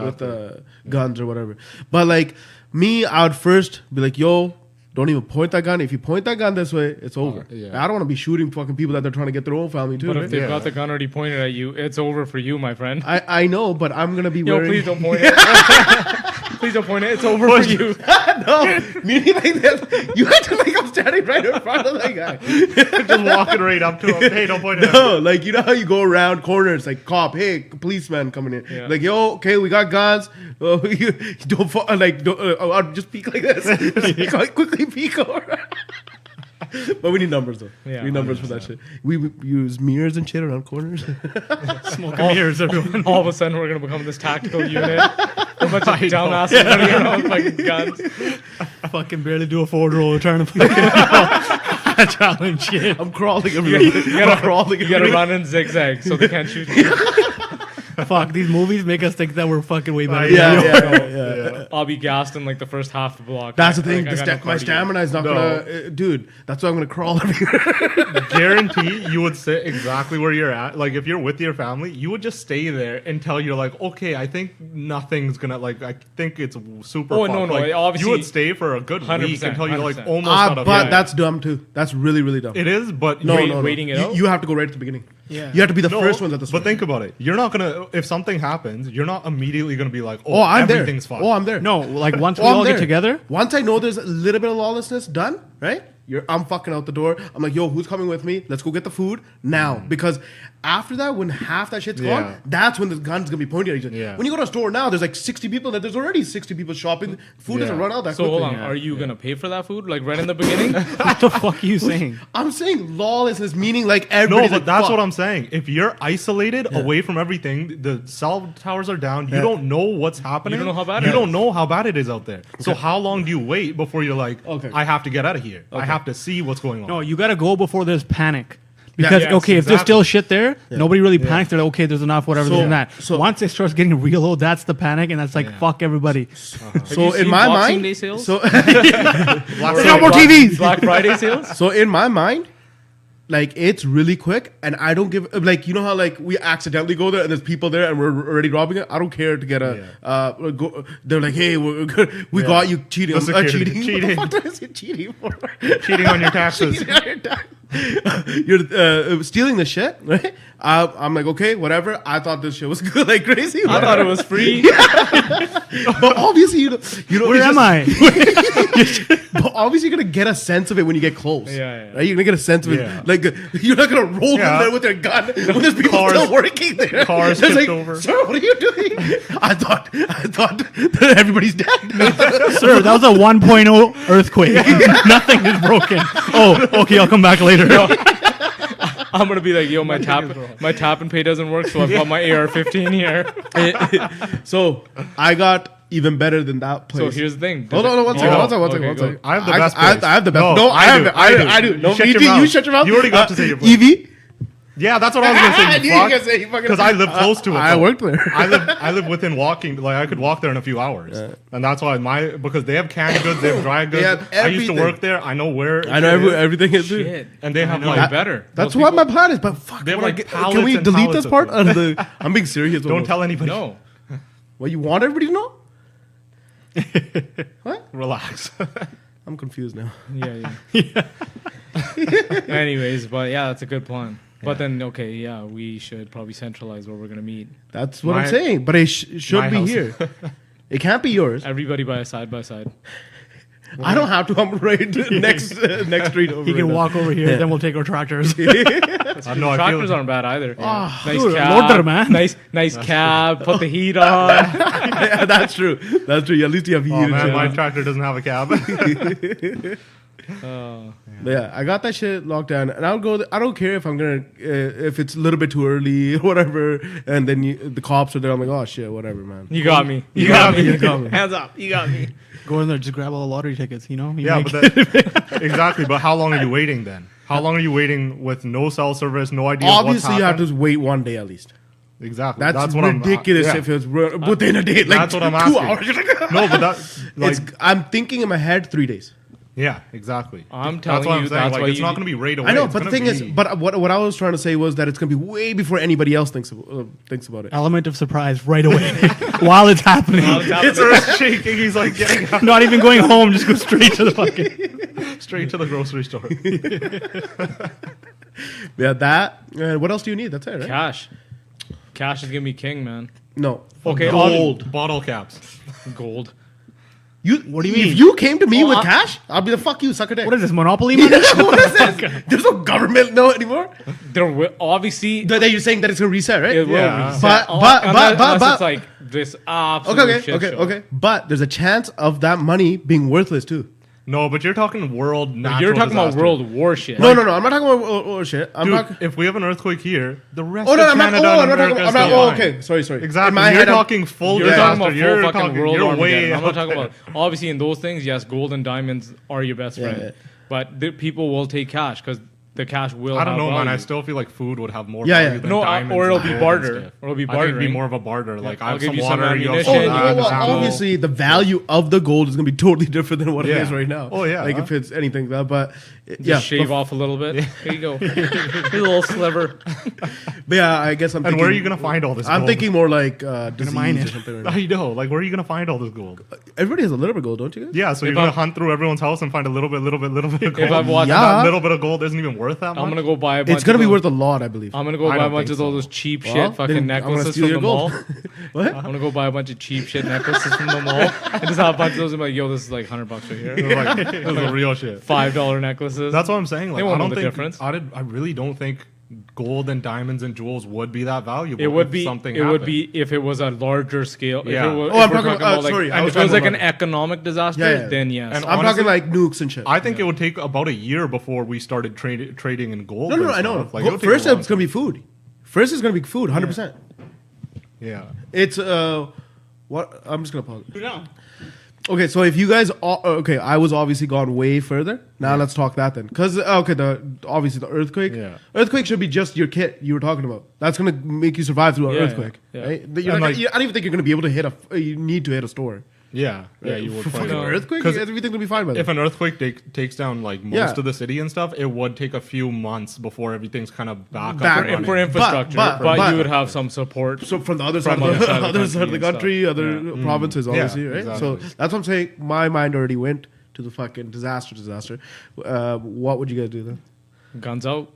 S2: guns or whatever. But like me, I would first be like, yo, don't even point that gun. If you point that gun this way, it's over.
S1: yeah.
S2: I don't want to be shooting fucking people that they're trying to get their own family too.
S4: But
S2: right?
S4: if they've
S1: Yeah.
S4: got the gun already pointed at you, it's over for you, my friend.
S2: I know, but I'm going to be
S4: Yo,
S2: wearing...
S4: please don't point it. Please don't point it. It's over for you.
S2: No, meaning like this. You had to like I'm standing right in front of that guy.
S1: Just walking right up to him. Hey, don't point at me.
S2: No, like you know how you go around corners, like cop, hey, policeman coming in,
S4: Yeah.
S2: like yo, okay, we got guns. You don't I'll just peek like this, just quickly peek over. But we need numbers though.
S4: Yeah,
S2: we need numbers for that shit. We use mirrors and shit around corners.
S3: smoking mirrors, everyone.
S4: All of a sudden, we're going to become this tactical unit. A bunch of dumbasses running around with fucking guns.
S3: Fucking barely do a forward roll trying to fucking challenge shit.
S2: I'm crawling everywhere. I'm crawling.
S4: You got to run in zigzag so they can't shoot you.
S3: Fuck, these movies make us think that we're fucking way better.
S2: Yeah.
S4: I'll be gassed in like the first half of the block.
S2: That's the
S4: Like,
S2: thing.
S4: I got no
S2: My
S4: cardio.
S2: stamina is not
S1: No.
S2: gonna, dude. That's why I'm gonna crawl everywhere.
S1: Guarantee you would sit exactly where you're at. Like if you're with your family, you would just stay there until you're like, okay, I think nothing's gonna like. I think it's super.
S4: Oh,
S1: fucked.
S4: no,
S1: Like,
S4: obviously-
S1: you would stay for a good
S4: 100%,
S1: week until you're like
S4: 100%.
S1: almost out of
S2: But
S1: it.
S2: that's dumb too. That's really, really dumb.
S1: It is, but
S2: No,
S1: you-
S2: no, no.
S4: waiting it out?
S2: You have to go right at the beginning.
S3: Yeah.
S2: You have to be the
S1: No,
S2: first ones at the
S1: But
S2: start.
S1: think about it. You're not gonna. If something happens, you're not immediately gonna be like,
S2: Oh, I'm there.
S1: everything's fucked.
S2: Oh, I'm there.
S3: No, like once we
S2: Oh, I'm
S3: all
S2: there.
S3: get together,
S2: Once I know there's a little bit of lawlessness done, right? I'm fucking out the door. I'm like, yo, who's coming with me? Let's go get the food now. Because after that, when half that shit's
S1: Yeah.
S2: gone, that's when the gun's gonna be pointed at each other.
S1: Yeah.
S2: When you go to a store now, there's like 60 people, and there's already 60 people shopping. Food doesn't
S1: Yeah.
S2: run out that
S4: So
S2: quickly.
S4: hold on, are you gonna pay for that food like right in the beginning?
S3: what the fuck are you saying?
S2: I'm saying lawlessness, meaning like
S1: No,
S2: everybody's
S1: but
S2: like,
S1: that's
S2: fuck.
S1: what I'm saying. If you're isolated away from everything, the cell towers are down. You don't know what's happening.
S4: You don't know how bad
S1: You
S4: it
S1: don't
S4: is.
S1: know how bad it is out there. So how long do you wait before you're like,
S2: Okay.
S1: I have to get out of here. I have to see what's going on.
S3: No, you gotta go before there's panic. Because
S4: yes,
S3: okay, if there's
S1: exactly.
S3: still shit there, nobody really panics. They're like, okay, there's enough, whatever,
S2: So-
S3: this and that.
S2: so-
S3: Once it starts getting real low, that's the panic, and that's like fuck everybody.
S4: Have
S2: So
S4: you
S2: in
S4: seen
S2: my
S4: Boxing
S2: mind,
S4: Day sales?
S2: so
S1: Last
S3: No
S1: night-
S3: more TVs.
S4: Black Friday sales?
S2: So in my mind, like it's really quick, and I don't give like you know how like we accidentally go there and there's people there and we're already robbing it. I don't care to get a. They're like, hey, we got you cheating.
S1: The security-
S2: Cheating.
S1: cheating.
S2: What the fuck is it cheating for?
S1: cheating on your taxes.
S2: Cheating on your tax. you're stealing the shit, right? I'm like, okay, whatever. I thought this shit was good, like crazy.
S4: I thought it was free.
S2: But obviously, you know,
S3: Where am I?
S2: But obviously, you're gonna get a sense of it when you get close.
S4: Yeah.
S2: Right? You're gonna get a sense of it.
S1: Yeah.
S2: Like you're not gonna roll
S1: Yeah.
S2: them there with their gun when there's people
S1: Cars-
S2: still working there.
S1: cars
S2: It's
S1: tipped
S2: like,
S1: over.
S2: Sir, what are you doing? I thought that everybody's dead.
S3: Sir, that was a 1.0 earthquake. Nothing is broken. Oh, okay, I'll come back later.
S4: I'm gonna be like, yo, my tap and pay doesn't work, so I've got my AR-15 here.
S2: So I got even better than that place.
S4: So here's the thing.
S2: Hold on, one second.
S4: Okay, go.
S2: second.
S1: I have the best place.
S2: I have the best.
S1: No,
S2: No,
S1: I do.
S2: I do. No,
S1: Shut
S2: you
S1: your
S2: do.
S1: mouth.
S2: You shut your mouth.
S1: You already got to say your place.
S2: Evie.
S1: Yeah, that's what I was gonna
S2: I
S1: say.
S2: knew you were gonna say you fucking-
S1: Because I live close to it.
S2: I
S1: though.
S2: worked there.
S1: I live within walking. Like I could walk there in a few hours, and that's why because they have canned goods, they have dry goods.
S2: have
S1: I used to
S2: everything.
S1: work there. I know where.
S2: I know
S1: it is.
S2: everything is there.
S4: Shit.
S1: And they have
S4: No,
S1: like
S4: better.
S2: That's
S4: Most
S2: what my
S4: people-
S2: plan is. But fuck,
S1: They have,
S2: when I
S1: like,
S2: get-
S1: pallets
S2: can we
S1: and
S2: delete
S1: pallets
S2: this
S1: of
S2: part?
S1: food.
S2: I'm being serious.
S1: Don't tell anybody.
S4: No.
S2: Well, you want everybody to know? What?
S1: Relax.
S2: I'm confused now.
S4: Yeah. Anyways, but yeah, that's a good plan. But then, okay, yeah, we should probably centralize where we're gonna meet.
S2: That's what
S1: My-
S2: I'm saying. But it should
S1: my
S2: be
S1: house.
S2: here. It can't be yours.
S4: Everybody by side.
S2: I don't have to. I'm right next street over.
S3: He can
S2: right
S3: walk over here, then we'll take our tractors.
S1: No, I
S4: Tractors
S1: feel.
S4: aren't bad either. Nice
S3: dude,
S4: cab,
S3: loader, man.
S4: Nice cab. Put the heat on.
S2: now. Yeah, that's true. That's true. At least you have heat.
S1: Oh
S2: and
S1: man,
S2: shit.
S1: my tractor doesn't have a cab.
S2: But yeah, I got that shit locked down, and I'll go. I don't care if I'm gonna if it's a little bit too early or whatever, and then the cops are there. I'm like, oh shit, whatever, man.
S4: You got me.
S2: You got me.
S4: Hands up. You got me.
S3: Go in there, just grab all the lottery tickets, you know? You
S1: Yeah,
S3: make-
S1: but exactly. But how long are you waiting then? How long are you waiting with no cell service, no idea?
S2: Obviously,
S1: what's
S2: you have
S1: happened?
S2: to wait one day at least.
S1: Exactly.
S2: That's
S1: what
S2: ridiculous.
S1: I'm.
S2: If it was within a day, like
S1: That's what I'm
S2: 2
S1: asking.
S2: hours. You're like,
S1: No, but that like
S2: I'm thinking in my head 3 days.
S1: yeah, exactly.
S4: I'm
S1: That's
S4: telling
S1: what I'm
S4: you,
S1: saying.
S4: that's
S1: Like
S4: why
S1: it's
S4: you
S1: not
S4: need-
S1: going to be right away.
S2: I know,
S1: It's
S2: but the
S1: gonna
S2: thing is,
S1: be-
S2: but what I was trying to say was that it's going to be way before anybody else thinks about it.
S3: Element of surprise right away while it's happening.
S1: it's earth shaking. He's like getting up
S3: Not even going home, just go straight to the fucking.
S1: straight to the grocery store.
S2: Yeah, that. What else do you need? That's it, right?
S4: Cash is gonna be king, man.
S2: No.
S4: Okay,
S1: Gold bottle caps.
S4: Gold.
S3: What do you mean?
S2: If you came to me
S4: Oh,
S2: with cash, I'll be the fuck you, sucker dick.
S3: What is this, Monopoly money?
S2: What is this? There's no government no anymore.
S4: There will obviously
S2: That you're saying that it's gonna reset, right?
S4: it will
S1: Yeah.
S4: reset. Unless it's like this absolute shit show.
S2: Okay. But there's a chance of that money being worthless too.
S1: No, but you're talking world natural
S4: You're talking
S1: disaster.
S4: about world war shit.
S2: No. I'm not talking about shit. I'm
S1: Dude,
S2: talking.
S1: if we have an earthquake here, the rest
S2: Oh no,
S1: of
S2: I'm not.
S1: Canada
S2: Oh,
S1: and
S2: I'm not talking.
S1: America
S2: I'm
S1: is
S2: not.
S1: still
S2: Oh,
S1: fine.
S2: okay. Sorry.
S1: Exactly.
S2: In my
S1: You're
S2: head, I'm-
S1: talking full
S4: You're
S1: disaster.
S4: talking about full
S1: You're
S4: fucking
S1: talking,
S4: world
S1: you're
S4: Armageddon.
S1: way
S4: I'm not
S1: out
S4: talking
S1: there.
S4: about obviously in those things. Yes, gold and diamonds are your best friend,
S2: yeah.
S4: but the people will take cash because the cash will.
S1: I don't
S4: have
S1: know, man.
S4: value.
S1: I still feel like food would have more
S2: Yeah,
S1: value
S2: yeah.
S1: than
S4: No,
S1: diamonds
S4: or it'll
S1: and
S4: be
S1: gold
S4: barter.
S1: and stuff.
S4: Or it'll be
S1: I think it'd be
S4: bartering.
S1: more of a barter. Like I
S4: I'll
S1: have
S4: give
S1: some
S4: you some
S1: water, you have
S4: ammunition.
S1: some
S2: Oh,
S1: that,
S2: well,
S1: some ammo.
S2: obviously the value of the gold is going to be totally different than what it
S1: Yeah.
S2: is right now.
S1: Oh, yeah.
S2: Like if it's anything that, but
S4: Just
S2: yeah,
S4: shave off a little bit. Here you go. Here's a little sliver.
S2: But yeah, I guess I'm.
S1: And
S2: thinking,
S1: where are you gonna find all this?
S2: I'm
S1: gold?
S2: thinking more like disease
S3: mine
S2: or
S3: it.
S2: something. Right
S1: I know. Like, where are you gonna find all this gold?
S2: Everybody has a little bit of gold, don't you guys?
S1: Yeah, so you're
S4: If
S1: gonna
S4: I'm-
S1: hunt through everyone's house and find a little bit of gold.
S4: If I'm watching,
S2: Yeah.
S1: That little bit of gold isn't even worth that much.
S4: I'm gonna go buy a bunch.
S2: It's going to
S4: of
S2: be
S4: those-
S2: worth a lot, I believe.
S4: I'm gonna go
S1: I
S4: buy a
S1: don't
S4: bunch
S1: think
S4: of all
S1: so.
S4: those cheap
S2: Well,
S4: shit fucking
S2: then I'm gonna
S4: necklaces
S2: steal
S4: from
S2: your
S4: the mall.
S2: gold. What?
S4: I'm gonna go buy a bunch of cheap shit necklaces from the mall and just have a bunch of those and be like, yo, this is like $100 right here.
S1: Like, this is the real shit.
S4: $5 necklaces.
S1: That's what I'm saying. Like,
S4: They won't
S1: I
S4: know
S1: don't
S4: the
S1: think
S4: difference.
S1: I really don't think gold and diamonds and jewels would be that valuable.
S4: It would
S1: if
S4: be.
S1: something.
S4: It would
S1: happened.
S4: be if it was a larger scale.
S1: Yeah.
S4: If it was,
S2: Oh,
S4: if
S2: I'm
S4: we're
S2: talking about-
S4: like,
S2: sorry, I was
S4: if it was
S2: talking
S4: like an
S2: about-
S4: economic disaster,
S2: Yeah, yeah.
S4: then yes.
S1: And
S2: I'm
S1: honestly,
S2: talking like nukes and shit.
S1: I think it would take about a year before we started trading in gold.
S2: no,
S1: and
S2: I know.
S1: stuff. Like, it would take
S2: First,
S1: a long
S2: it's going to be food. First, it's going to be food, 100%.
S1: Yeah.
S2: It's what? I'm just going to pause. Okay, so if you guys, okay, I was obviously gone way further. Now let's talk that then, because okay, obviously the earthquake.
S1: Yeah.
S2: Earthquake should be just your kit you were talking about. That's gonna make you survive through an
S4: Yeah,
S2: earthquake,
S4: yeah.
S2: right?
S1: And
S2: I
S1: like-
S2: don't even think you're gonna be able to hit
S1: Yeah, you would
S2: For
S1: probably.
S2: fucking earthquake.
S1: 'Cause
S2: Everything will be fine by
S1: If
S2: then.
S1: an earthquake takes down like most
S2: Yeah.
S1: of the city and stuff, it would take a few months before everything's kind of back
S2: Back
S1: up and
S2: in-
S4: for
S1: running.
S4: infrastructure,
S2: but-
S4: but you would have some support.
S2: So from the other side,
S4: From
S2: of the,
S4: other
S2: other side of the
S4: and
S2: country,
S4: stuff.
S2: other provinces, obviously, right?
S1: exactly.
S2: So that's what I'm saying. My mind already went to the fucking disaster. What would you guys do then?
S4: Guns out.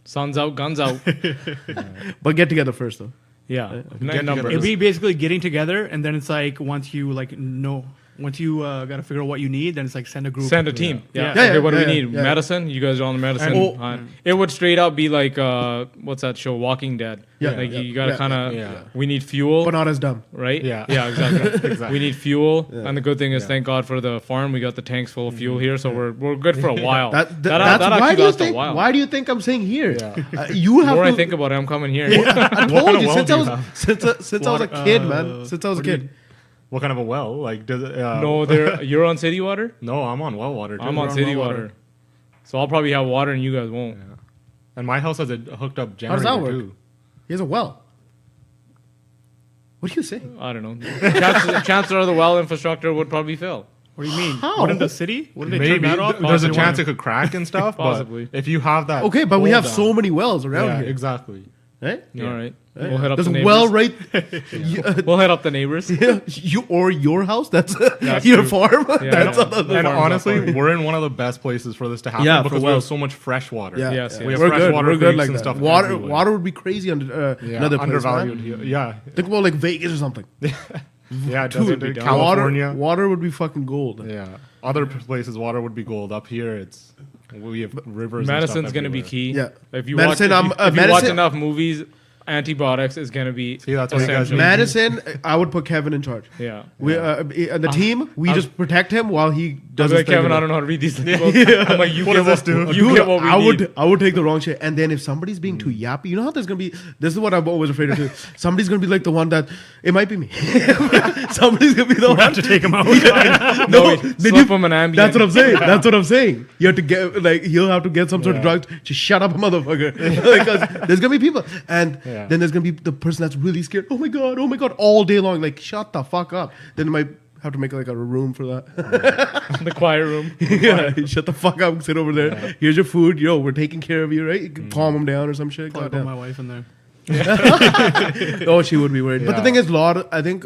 S4: Sun's out, guns out.
S2: But get together first, though.
S4: Yeah.
S1: Get
S4: Number.
S3: It'd be basically getting together, and then it's like once you got to figure out what you need, then it's like send a group.
S4: Send a team. Yeah.
S3: Yeah.
S4: Okay, what do we need?
S2: Yeah.
S4: Medicine? You guys are on the medicine.
S3: And-
S4: It would straight up be like, what's that show? Walking Dead.
S2: Yeah.
S4: Like
S2: Yeah.
S4: you got to
S2: Yeah.
S4: kind of,
S1: Yeah.
S4: we need fuel.
S2: But not as dumb.
S4: Right?
S1: Yeah.
S4: Yeah, exactly.
S1: Exactly.
S4: We need fuel.
S2: Yeah.
S4: And the good thing is,
S1: Yeah.
S4: thank God for the farm. We got the tanks full of fuel here, so we're good for a while.
S2: That's
S4: that
S2: why
S4: actually
S2: do you
S4: lasts a
S2: think?
S4: while.
S2: Why do you think I'm saying here?
S1: Yeah.
S2: You
S4: The
S2: have
S4: more
S2: to.
S4: I think about it, I'm coming here.
S2: I
S1: What
S2: told
S1: kind of
S2: you
S1: well
S2: since
S1: do
S2: I
S1: you
S2: was
S1: have?
S2: since I was a kid, man. Since I was a
S3: what do you
S2: kid.
S1: What kind of a well? Like, does it?
S4: No, you're on city water?
S1: No, I'm on well water. Too.
S4: I'm on
S3: on
S4: city
S3: well
S4: water.
S3: water.
S4: So I'll probably have water and you guys won't.
S1: Yeah. And my house has a hooked up
S2: How does
S1: generator
S2: that work?
S1: too.
S2: He has a well. What do you say?
S4: I don't know. Chances are the well infrastructure would probably fail.
S3: What do you mean?
S2: How?
S3: Wouldn't the city? Wouldn't they
S1: Maybe
S3: turn that off?
S1: there's a
S4: Possibly.
S1: chance it could crack and stuff.
S4: Possibly.
S1: But if you have that,
S2: Okay, but we
S1: hole
S2: have
S1: down-
S2: so many wells around
S1: Yeah,
S2: here,
S1: exactly.
S2: right?
S1: Yeah.
S4: All right.
S2: Right?
S4: We'll hit up
S2: There's
S4: the
S2: a
S4: neighbors.
S2: well right.
S4: We'll hit up the neighbors.
S2: You or your house. That's
S4: That's
S2: your
S4: true.
S2: farm.
S4: Yeah,
S2: That's
S4: I know.
S2: another
S1: And
S4: farms
S1: honestly,
S4: up there.
S1: we're in one of the best places for this to happen
S2: Yeah, for
S1: because we
S2: wells.
S1: have so much fresh water.
S2: Yeah,
S4: Yes,
S2: yeah.
S4: yes.
S1: We have
S2: We're
S1: fresh
S2: good.
S1: water
S2: We're good
S1: creeks
S2: like
S1: and
S2: that.
S1: stuff
S2: Water,
S1: everywhere.
S2: water would be crazy under
S1: Yeah,
S2: another place,
S1: undervalued
S2: man.
S1: here. Yeah,
S2: Think about like Vegas or something.
S1: yeah,
S2: Dude,
S1: desert,
S4: down.
S1: California.
S2: water would be fucking gold.
S1: Yeah, other places water would be gold. Up here, we have rivers.
S4: Medicine's
S1: and
S4: going to be
S1: everywhere.
S4: key.
S2: Yeah.
S4: If you
S2: Medicine,
S4: watch, if you watch
S2: medicine-
S4: enough movies, antibiotics is going to be
S1: See, that's why you guys
S4: essential.
S1: need-
S2: Madison, I would put Kevin in charge.
S4: Yeah.
S2: We and the team, we just protect him while he
S4: I
S2: does
S4: was
S2: his
S4: like,
S2: thing.
S4: Kevin, I don't know how to read these labels. I'm like, you
S1: What
S4: get
S1: does this do?
S4: You
S2: Dude,
S4: get what we need.
S2: I would take the wrong shit. And then if somebody's being too yappy, you know how there's gonna be. This is what I'm always afraid of too. Somebody's gonna be like the one that it might be me. Somebody's gonna be the one
S3: have to take him out.
S2: No,
S4: Slip
S2: then you-
S4: him an Ambien.
S2: That's what I'm saying. That's what I'm saying. You have to get like he'll have to get some sort of
S1: Yeah.
S2: drugs. Just shut up, motherfucker. Because there's gonna be people, and
S1: Yeah.
S2: then there's gonna be the person that's really scared. Oh my god, all day long. Like shut the fuck up. Then might have to make like a room for that.
S4: the quiet room.
S2: Yeah, shut the fuck up. Sit over there. Here's your food. Yo, we're taking care of you, right? You can calm them down or some shit.
S3: Probably
S2: Goddamn.
S3: put my wife in there.
S2: Oh, she would be worried. But the
S1: Yeah.
S2: thing is, I think,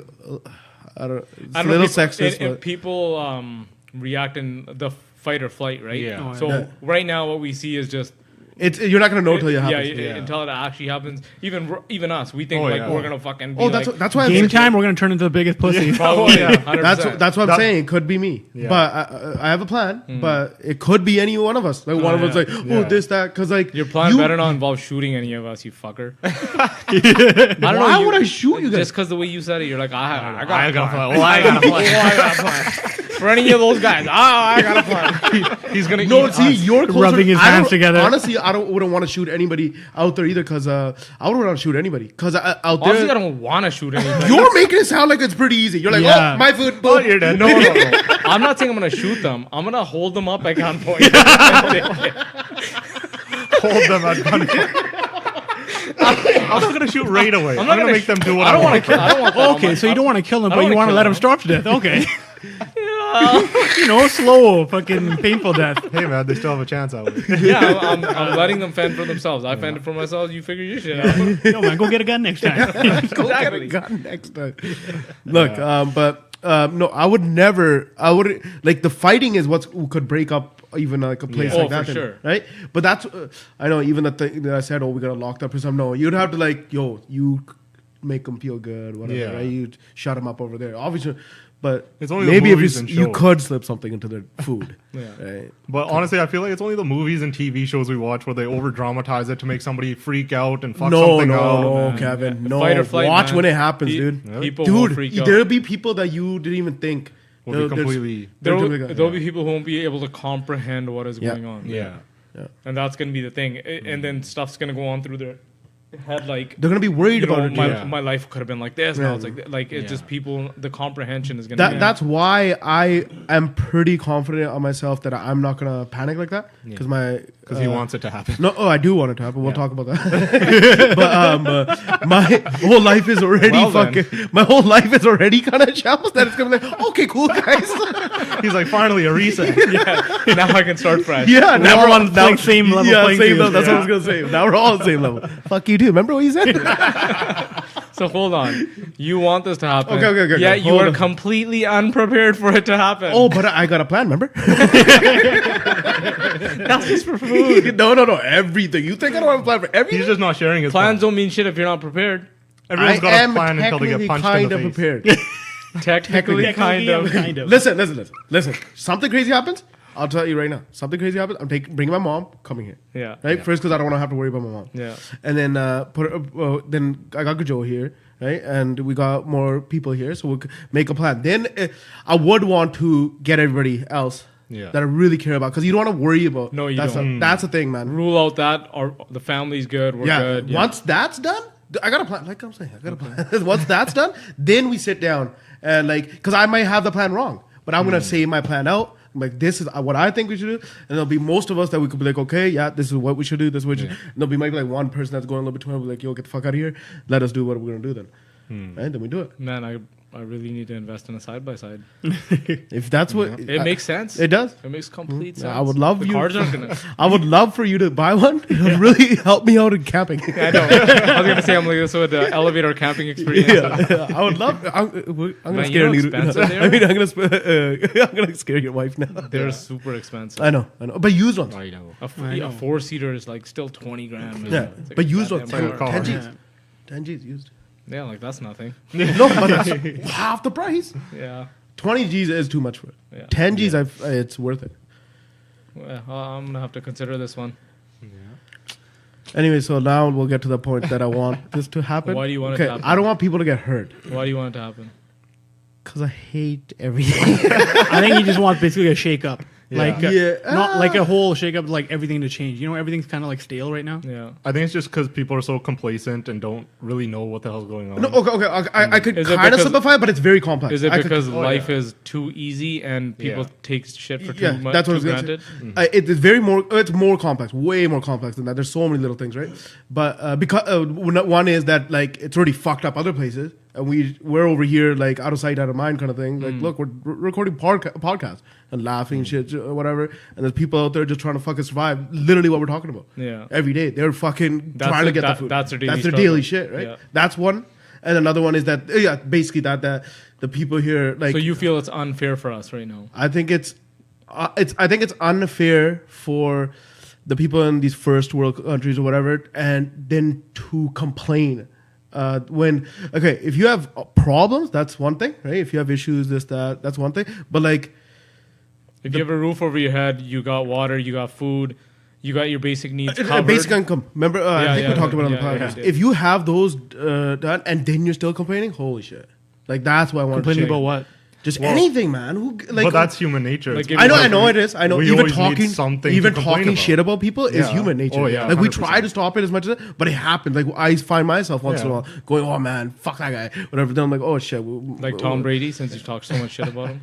S2: I don't know. It's
S4: I
S2: a
S4: don't
S2: little
S4: know,
S2: sexist,
S4: and
S2: but
S4: people react in the fight or flight, right?
S1: Yeah.
S3: Oh,
S4: So
S2: yeah.
S4: right now, what we see is just
S2: you're not gonna know till it happens.
S4: yeah, until it actually happens. Even us, we think
S1: Oh,
S4: like
S1: yeah.
S4: we're gonna fucking. Be
S2: Oh,
S4: like,
S2: that's why I'm
S3: Game
S2: saying-
S3: time, we're gonna turn into the biggest pussy.
S4: Probably, yeah, 100%.
S2: That's what I'm
S1: That-
S2: saying. It could be me,
S1: Yeah.
S2: but I have a plan. But it could be any one of us. Like one of us,
S4: yeah.
S2: like
S1: Yeah.
S2: this, that, because like
S4: Your plan
S2: you-
S4: better not involve shooting any of us, you fucker. I
S2: Why would I shoot you guys?
S4: Just because the way you said it, you're like, I got
S1: I
S4: a
S1: got
S4: plan.
S1: a plan. I got a plan.
S4: I got a plan. For any of those guys, I got a plan.
S1: He's gonna
S2: No,
S1: eat
S2: see,
S1: us.
S2: you're closer.
S3: Rubbing his
S2: I
S3: hands
S2: don't-
S3: together.
S2: Honestly, wouldn't want to shoot anybody out there either, because I wouldn't want to shoot anybody, because out
S4: Honestly, I
S2: there.
S4: don't want to shoot anybody.
S2: You're making it sound like it's pretty easy. You're like,
S3: Yeah.
S2: oh, my food,
S1: Oh,
S2: boom.
S1: you're dead.
S4: No. I'm not saying I'm gonna shoot them. I'm gonna hold them up at gunpoint.
S1: Hold them at gunpoint. I'm not gonna shoot right away. I'm
S4: not
S1: gonna
S4: gonna
S1: make them do what
S4: I don't
S1: want.
S4: want to kill. I don't want. that on
S3: Okay,
S4: my-
S3: so you don't want to kill him,
S4: I
S3: but
S4: don't
S3: you
S4: wanna
S3: want to
S4: kill
S3: let him starve to death. Okay. You know, slow, fucking painful death.
S1: Hey man, they still have a chance out.
S4: Yeah, I'm letting them fend for themselves. I fended for myself. You figure your shit out.
S3: Yo, man, go get a gun next time.
S2: Go get a gun next time. Look, no, I would never. I would like the fighting is what could break up even like a place
S1: Yeah.
S2: like
S4: Oh,
S2: that,
S4: for sure.
S2: right? But that's I know even the thing that I said, oh, we got locked up or something. No, you'd have to like, yo, you make them feel good, whatever.
S1: Yeah.
S2: Right? You shut them up over there, obviously. But
S1: It's only the
S2: maybe if
S1: movies and
S2: you
S1: shows.
S2: could slip something into their food,
S4: Yeah.
S2: right?
S1: But honestly, I feel like it's only the movies and TV shows we watch where they over dramatize it to make somebody freak out and fuck
S2: No,
S1: something up.
S2: no,
S1: and-
S2: Kevin, no.
S4: Fight or flight,
S2: Watch
S4: man.
S2: when it happens,
S4: Pe-
S2: dude.
S4: People will
S2: Dude,
S4: freak out.
S2: there'll be people that you didn't even think
S1: Will be
S2: there's-
S1: completely.
S4: There'll be people who won't be able to comprehend what is
S2: Yeah.
S4: going on.
S1: Yeah.
S4: And that's going to be the thing. And then stuff's going to go on through their head like,
S2: They're gonna be worried
S4: you know,
S2: about it.
S4: my,
S2: dude.
S1: Yeah.
S4: my life could have been like this. Now
S2: Yeah.
S4: it's like it's
S1: Yeah.
S4: just people, the comprehension is going to be.
S2: That's why I am pretty confident on myself that I'm not gonna panic like that because
S1: Because he wants it to happen.
S2: No, I do want it to happen. We'll
S1: Yeah.
S2: talk about that. But my whole life is already
S4: Well then.
S2: fucking. My whole life is already kind of shambles. That it's gonna be like, okay, cool, guys.
S1: He's like, finally a reset.
S4: Yeah. Now I can start fresh.
S2: Yeah,
S3: We're all on the same level
S2: Yeah,
S3: playing
S2: same
S3: field.
S2: level. That's what I was gonna say. Now we're all on the same level. Fuck you too. Remember what you said?
S4: So hold on. You want this to happen.
S2: Okay.
S4: Yeah, you
S2: Hold
S4: are
S2: on.
S4: completely unprepared for it to happen.
S2: Oh, but I got a plan, remember?
S4: That's just for food.
S2: No, everything. You think I don't have a plan for everything?
S1: He's just not sharing his
S4: Plans
S1: plan.
S4: don't mean shit if you're not prepared.
S1: Everyone's got a plan until they get punched in the face.
S2: prepared.
S4: Technically, kind of.
S2: Listen. Something crazy happens. I'll tell you right now. Something crazy happens. I'm bringing my mom, coming here.
S4: Yeah.
S2: Right. First, because I don't want to have to worry about my mom.
S4: Yeah.
S2: And then then I got Joe here, right? And we got more people here, so we'll make a plan. Then I would want to get everybody else that I really care about, because you don't want to worry about.
S4: No, you
S2: that's
S4: don't.
S2: That's the thing, man.
S4: Rule out that or the family's good. We're good. Yeah.
S2: Once that's done, I got a plan. Like I'm saying, I got a plan. Once that's done, then we sit down and because I might have the plan wrong, but I'm gonna say my plan out. Like, this is what I think we should do, and there'll be most of us that we could be like, okay, yeah, this is what we should do. This is what we should. And there'll be maybe like one person that's going a little bit too hard, like, yo, get the fuck out of here. Let us do what we're gonna do then, right? Then we do it.
S4: Man, I really need to invest in a side by side.
S2: If that's what
S4: It makes sense.
S2: it does.
S4: It makes complete sense.
S2: I would love
S4: the
S2: you.
S4: cars aren't gonna.
S2: I would love for you to buy one. It would really help me out in camping.
S4: I know. I was gonna say I'm like this with the elevator camping experience.
S2: I would love. I'm gonna
S4: Man,
S2: scare
S4: you know how expensive they are?
S2: I mean, I'm gonna scare your wife now.
S4: They're super expensive.
S2: I know, but used ones.
S1: I know.
S4: A 4-seater is like still 20 grand. Man.
S2: Yeah,
S4: It's like
S2: but
S4: a
S2: used
S4: goddamn
S2: ones.
S1: like a
S4: car.
S1: car.
S2: 10 G's. 10 G's used.
S4: Yeah, like that's nothing.
S2: No, but that's half the price.
S4: Yeah.
S2: 20 G's is too much for it.
S4: Yeah.
S2: 10 G's, it's worth it.
S4: Well, I'm gonna have to consider this one.
S2: Anyway, so now we'll get to the point that I want this to happen.
S4: Why do you want it to happen?
S2: I don't want people to get hurt.
S4: Why do you want it to happen?
S2: Because I hate everything.
S3: I think he just wants basically a shake up. Like,
S2: Yeah.
S3: not like a whole shake up, like everything to change. You know, everything's kind of like stale right now.
S4: Yeah.
S1: I think it's just because people are so complacent and don't really know what the hell's going on.
S2: No, okay. I could
S4: Is it
S2: kind of
S4: because-
S2: simplify it, but it's very complex.
S4: Is it
S2: I
S4: because
S2: could,
S4: life is too easy and people take shit for too much
S2: that's what I was
S4: too
S2: gonna
S4: granted?
S2: say. It is very more. It's more complex, way more complex than that. There's so many little things, right? But because one is that like it's already fucked up other places, and we're over here like out of sight, out of mind kind of thing. Like, look, we're recording podcasts and laughing and shit, whatever, and there's people out there just trying to fucking survive. Literally, what we're talking about.
S4: Yeah.
S2: Every day they're fucking
S4: That's
S2: trying to
S4: it.
S2: get
S4: That-
S2: the food.
S4: that's their daily
S2: That's their
S4: struggle.
S2: daily shit, right?
S4: Yeah.
S2: That's one. And another one is that basically that the people here like.
S4: So you feel it's unfair for us right now?
S2: I think it's unfair for the people in these first world countries or whatever, and then to complain if you have problems, that's one thing, right? If you have issues, that's one thing. But like,
S4: If you have a roof over your head, you got water, you got food, you got your basic needs covered.
S2: basic income. Remember, I think we talked about it on the podcast.
S4: yeah.
S2: If you have those done and then you're still complaining, holy shit! Like that's why I want
S3: Complaining
S2: to
S3: about what?
S2: Just anything, man. Who like?
S1: But that's human nature.
S4: Like,
S1: It's
S4: if
S2: I
S4: you
S2: know it is. I know.
S1: we
S2: Even
S1: always need
S2: talking,
S1: something
S2: even
S1: to complain
S2: talking
S1: about.
S2: shit about people is
S1: Yeah.
S2: human nature.
S1: Oh, yeah,
S2: like we
S1: 100%.
S2: try to stop it as much as it, but it happens. Like I find myself once in a
S1: Yeah.
S2: while going, "Oh man, fuck that guy," whatever. Then I'm like, "Oh shit."
S4: Like Tom Brady, since you talk so much shit about him.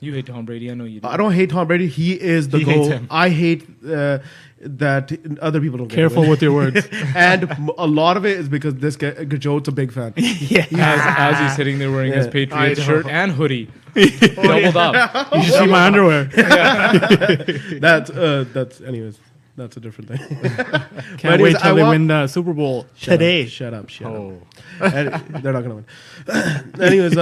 S4: You hate Tom Brady, I know you do.
S2: I don't hate Tom Brady. He is the
S1: He hates
S2: goal.
S1: him.
S2: I hate that other people don't. get
S3: Careful
S2: away.
S3: with your words.
S2: And a lot of it is because this guy, Gajote's a big fan.
S4: As he's sitting there wearing his
S2: Yeah.
S4: Patriots
S1: I know.
S4: shirt and hoodie. Doubled up.
S3: You should see my underwear.
S2: That's anyways. That's a different thing.
S3: Can't wait till they win the Super Bowl today.
S2: Shut up.
S1: Oh,
S2: They're not gonna win. Anyways,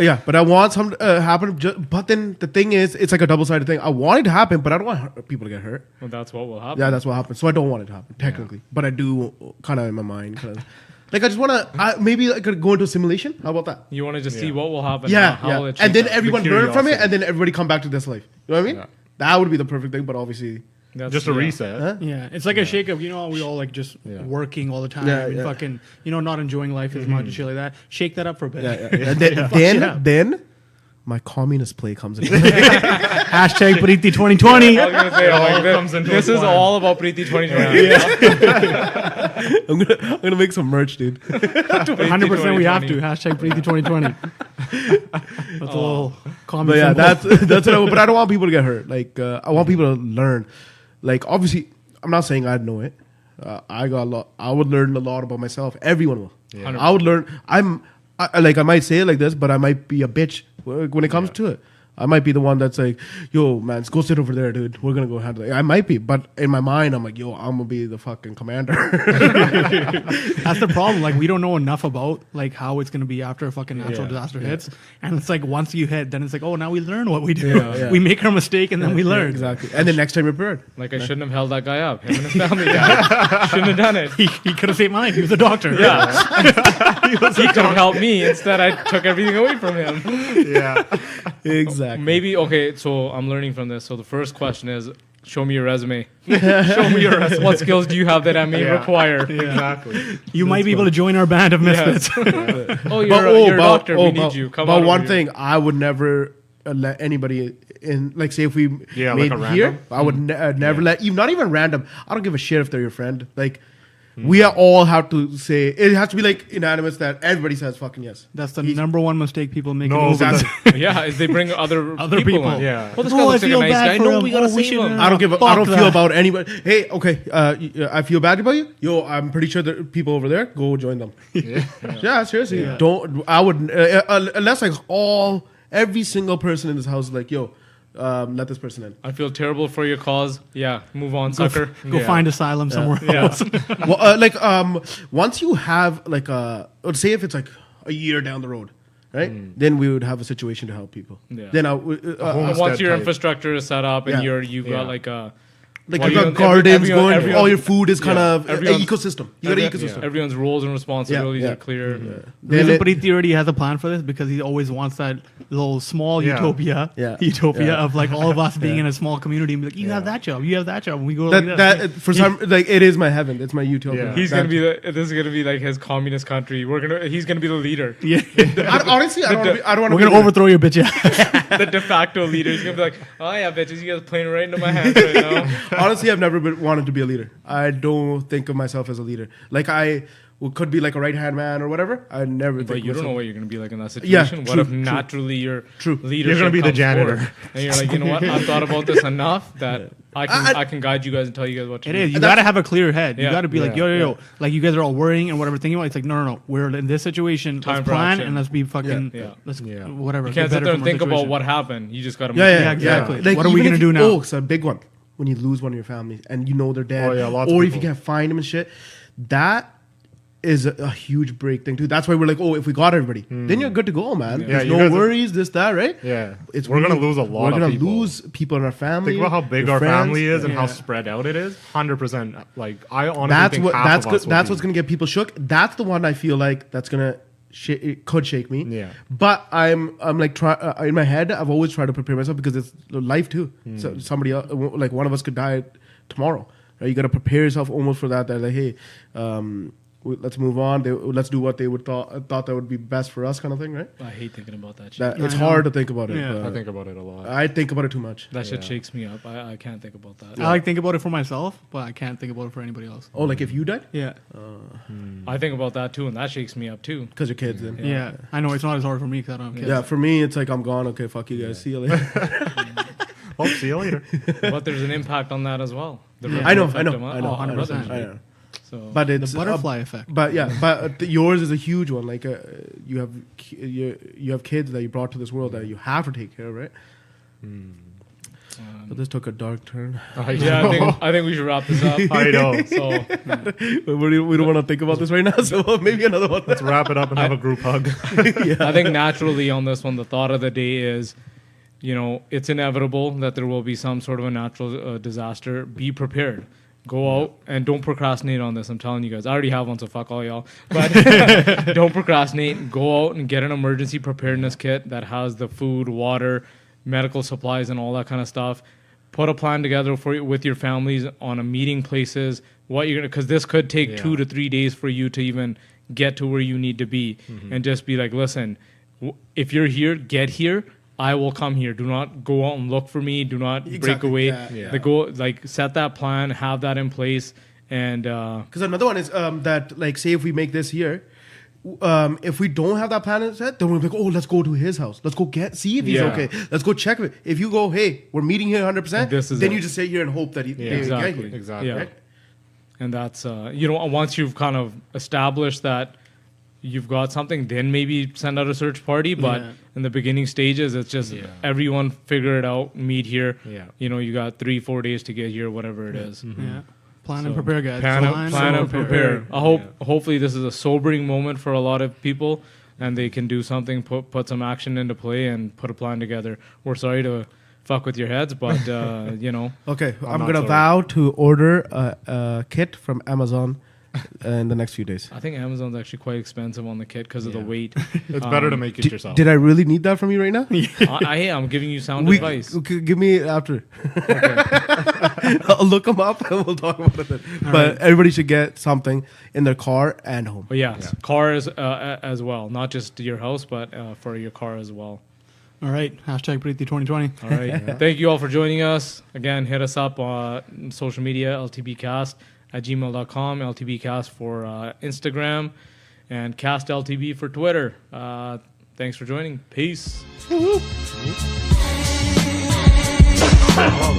S2: yeah, but I want something to happen. But then the thing is, it's like a double-sided thing. I want it to happen, but I don't want people to get hurt.
S4: Well, that's what will happen.
S2: Yeah, that's what happens. So I don't want it to happen technically, but I do kind of in my mind. Like I just want to maybe I could go into a simulation. How about that?
S4: You want to just see what will happen.
S2: Yeah,
S4: how will it
S2: and
S4: shake
S2: then
S4: out.
S2: everyone
S1: The
S2: learn from it,
S1: curiosity.
S2: and then everybody come back to this life. You know what I mean?
S1: Yeah.
S2: That would be the perfect thing, but obviously,
S4: That's-
S1: just a
S4: yeah.
S1: reset.
S2: huh?
S3: Yeah, it's like a shake up. You know, we all like just working all the time
S2: Yeah,
S3: and
S2: yeah.
S3: fucking, not enjoying life as much and shit like that. Shake that up for a bit.
S2: And then my communist play comes in.
S3: Hashtag Preeti 2020.
S4: I was gonna say,
S1: It all
S4: like,
S1: comes into
S4: this
S1: a
S4: is
S1: plan.
S4: all about Preeti 2020.
S2: I'm gonna make some merch, dude.
S3: 100% we have to. Hashtag Preeti 2020. That's a little common.
S2: But yeah,
S3: symbol.
S2: that's what but I don't want people to get hurt. Like I want people to learn. Like obviously, I'm not saying I'd know it. I got a lot. I would learn a lot about myself. Everyone will.
S4: Yeah.
S2: I would learn. I might say it like this, but I might be a bitch when it comes to it. I might be the one that's like, yo, man, let's go sit over there, dude. We're gonna go handle it. I might be, but in my mind, I'm like, yo, I'm gonna be the fucking commander.
S3: That's the problem. Like, we don't know enough about like how it's gonna be after a fucking natural disaster hits, and it's like once you hit, then it's like, oh, now we learn what we do. We make our mistake and then we learn.
S2: Exactly. And then next time you're prepared.
S4: Like, I shouldn't have held that guy up. Him and his family guy. Shouldn't have done it.
S3: He could have saved mine. He was a doctor.
S4: Yeah. he could have helped me. Instead, I took everything away from him.
S1: Yeah.
S2: Exactly.
S4: Maybe, okay, so I'm learning from this. So the first question is, show me your resume.
S3: Show me your resume.
S4: What skills do you have that I may require?
S1: Exactly.
S3: You might be able to join our band of misfits.
S4: Oh, you're a doctor. We need you. Come on.
S2: But one
S4: here.
S2: thing, I would never let anybody in. Like, say if we
S1: like
S2: made
S1: a
S2: here,
S1: random?
S2: I would never let you. Not even random. I don't give a shit if they're your friend. Like. We are all have to say it has to be like unanimous that everybody says fucking yes.
S3: That's the number one mistake people make.
S1: No,
S2: Exactly.
S4: Yeah, is they bring other
S3: people.
S4: in.
S1: Yeah.
S4: Well, this
S3: No,
S4: guy
S3: I
S4: looks like a
S3: feel
S4: nice
S3: bad
S4: guy.
S3: for
S4: No,
S3: him.
S4: we gotta
S3: Oh, we
S4: save
S3: should-
S4: him.
S2: I don't
S3: Fuck
S2: feel
S3: that.
S2: about anybody. Hey, okay, I feel bad about you. Yo, I'm pretty sure the people over there, go join them. Yeah, seriously.
S3: Yeah.
S2: Don't. I would unless like every single person in this house is like, yo, let this person in.
S4: I feel terrible for your cause. Yeah, move on, sucker.
S3: Go find asylum somewhere else.
S2: Well, once you have like let's say if it's like a year down the road, right? Then we would have a situation to help people.
S4: Yeah.
S2: Then
S4: And
S1: homestead
S4: once your
S1: type.
S4: infrastructure is set up and
S2: Yeah.
S4: you've got like a
S2: like
S4: Well,
S2: you got
S4: you know,
S2: gardens
S4: everyone-
S2: going, all your food is kind of an
S4: everyone's-
S2: ecosystem. You got an ecosystem.
S4: Everyone's roles and responsibilities
S2: Yeah, yeah.
S4: are clear.
S3: The
S2: Then
S3: reason
S2: it-
S3: Preeti already has a plan for this because he always wants that little small
S1: Yeah.
S3: utopia
S2: Yeah.
S3: of like all of us being in a small community and be like, you have that job, you have that job, and we go like this.
S2: that for some like it is my heaven. It's my utopia.
S1: Yeah.
S4: He's gonna be this is gonna be like his communist country. He's gonna be the leader,
S3: Yeah.
S2: Honestly, I don't want to.
S3: We're gonna overthrow your bitch ass.
S4: the de facto leader. He's gonna be like, oh yeah, bitches, you guys playing right into my hands right now.
S2: Honestly, I've never wanted to be a leader. I don't think of myself as a leader. Like I could be like a right hand man or whatever. I never.
S4: But
S2: think
S4: you
S2: of
S4: don't know
S2: myself-
S4: what you're gonna be like in that
S2: Yeah,
S4: situation. what
S2: true,
S4: if
S2: true.
S4: naturally your
S2: True.
S4: leadership
S1: You're gonna be the
S4: comes
S1: janitor.
S4: forward, and you're like, you know what? I've thought about this enough that I can guide you guys and tell you guys what to
S3: It
S4: do.
S3: is. You gotta have a clear head. You
S4: Yeah.
S3: gotta be like,
S1: Yeah.
S3: yo. Like you guys are all worrying and whatever thinking about it. It's like, no. We're in this situation.
S4: Time
S3: Let's
S4: for
S3: plan
S4: action.
S3: and let's be fucking.
S4: Yeah.
S3: Let's
S1: Yeah.
S3: whatever.
S4: You
S3: get
S4: can't sit
S3: better
S4: there and
S3: from our
S4: think about
S3: situation.
S4: what happened. You just gotta
S3: Yeah, exactly.
S2: Like,
S3: What are we
S2: even
S3: gonna
S2: if
S3: do
S2: you-
S3: now?
S2: Oh, it's a big one. When you lose one of your family and you know they're dead,
S1: Oh, yeah, lots of
S2: or if you
S1: people.
S2: can't find them and shit, that is a huge break thing too. That's why we're like, oh, if we got everybody, then you're good to go, man.
S1: Yeah,
S2: There's
S1: you
S2: no
S1: guys are-
S2: worries, this, that, right?
S1: Yeah.
S2: It's
S1: We're
S2: really-
S1: gonna lose a lot
S2: We're
S1: of
S2: gonna
S1: people.
S2: lose people in our family.
S1: Think about how big
S2: your
S1: our
S2: friends.
S1: family is and how
S3: Yeah.
S1: spread out it is. 100%. Like I honestly
S2: That's
S1: think
S2: what.
S1: half
S2: That's
S1: of
S2: good.
S1: us will
S2: That's
S1: be-
S2: what's gonna get people shook. That's the one I feel like that's gonna. It could shake me.
S1: Yeah.
S2: But I'm like in my head. I've always tried to prepare myself because it's life too. So somebody else, like one of us could die tomorrow. Right? You got to prepare yourself almost for that. That like, hey, let's move on. Let's do what they would thought that would be best for us, kind of thing, right?
S4: I hate thinking about that shit.
S2: That,
S3: I
S2: it's
S3: know.
S2: hard to think about it.
S3: Yeah.
S2: but
S1: I think about it a lot.
S2: I think about it too much.
S4: That shit
S1: Yeah.
S4: shakes me up. I can't think about that.
S3: I like think about it for myself, but I can't think about it for anybody else.
S2: Oh, like if you died
S3: Yeah.
S4: I think about that too, and that shakes me up too.
S2: because you're kids. Then
S3: Yeah. I know it's not as hard for me because I don't have kids.
S2: yeah. For me, it's like I'm gone. Okay, fuck you guys. See you later.
S1: Oh, see you later.
S4: But there's an impact on that as well. The
S3: Yeah.
S4: ripple
S2: I know.
S4: effect of it.
S3: Oh,
S2: I know.
S3: 100%.
S2: I know.
S4: So,
S2: But it's
S3: The butterfly effect.
S2: But yeah, but yours is a huge one. Like you have kids that you brought to this world that you have to take care of, right? But this took a dark turn.
S4: yeah, I think we should wrap this up.
S1: I know.
S4: So
S2: We don't want to think about this right now, so maybe another one.
S1: Let's wrap it up and have a group hug.
S4: I think naturally on this one, the thought of the day is, it's inevitable that there will be some sort of a natural disaster. Be prepared. Go out and don't procrastinate on this. I'm telling you guys. I already have one, so fuck all y'all. But don't procrastinate. Go out and get an emergency preparedness kit that has the food, water, medical supplies, and all that kind of stuff. Put a plan together with your families on a meeting places. What you're gonna, because this could take 2 to 3 days for you to even get to where you need to be, and just be like, listen, if you're here, get here. I will come here. Do not go out and look for me. Do not break
S2: Exactly,
S4: away.
S2: yeah.
S4: Set that plan, have that in place, and
S2: Because another one is that, like, say if we make this here, if we don't have that plan set, then we're like, oh, let's go to his house. Let's go see if he's
S4: Yeah.
S2: okay. Let's go check it. If you go, hey, we're meeting here 100%,
S4: This is
S2: then
S4: it.
S2: you just sit here and hope that he they
S4: exactly,
S2: get here.
S1: Exactly.
S4: yeah.
S2: Right?
S4: And that's once you've kind of established that you've got something, then maybe send out a search party. But in the beginning stages, it's just everyone figure it out, meet here.
S1: Yeah.
S4: You got 3-4 days to get here, whatever it is.
S3: Yeah. Plan and prepare, guys.
S4: Plan and prepare. Hopefully this is a sobering moment for a lot of people, and they can do something, put some action into play, and put a plan together. We're sorry to fuck with your heads, but
S2: Okay, I'm
S1: not
S2: gonna
S1: sorry.
S2: vow to order a kit from Amazon in the next few days.
S4: I think Amazon's actually quite expensive on the kit because of the weight.
S1: It's better to make it yourself.
S2: Did I really need that from you right now?
S4: I'm giving you sound advice.
S2: Okay, give me it after. I'll look them up and we'll talk about it then. But everybody should get something in their car and home.
S4: But yes, cars as well, not just your house, but for your car as well.
S3: All right. Hashtag Preeti 2020.
S4: All right. Thank you all for joining us. Again, hit us up on social media, ltbcast@gmail.com, LTBcast for Instagram, and Cast LTB for Twitter. Thanks for joining. Peace.
S1: Oh,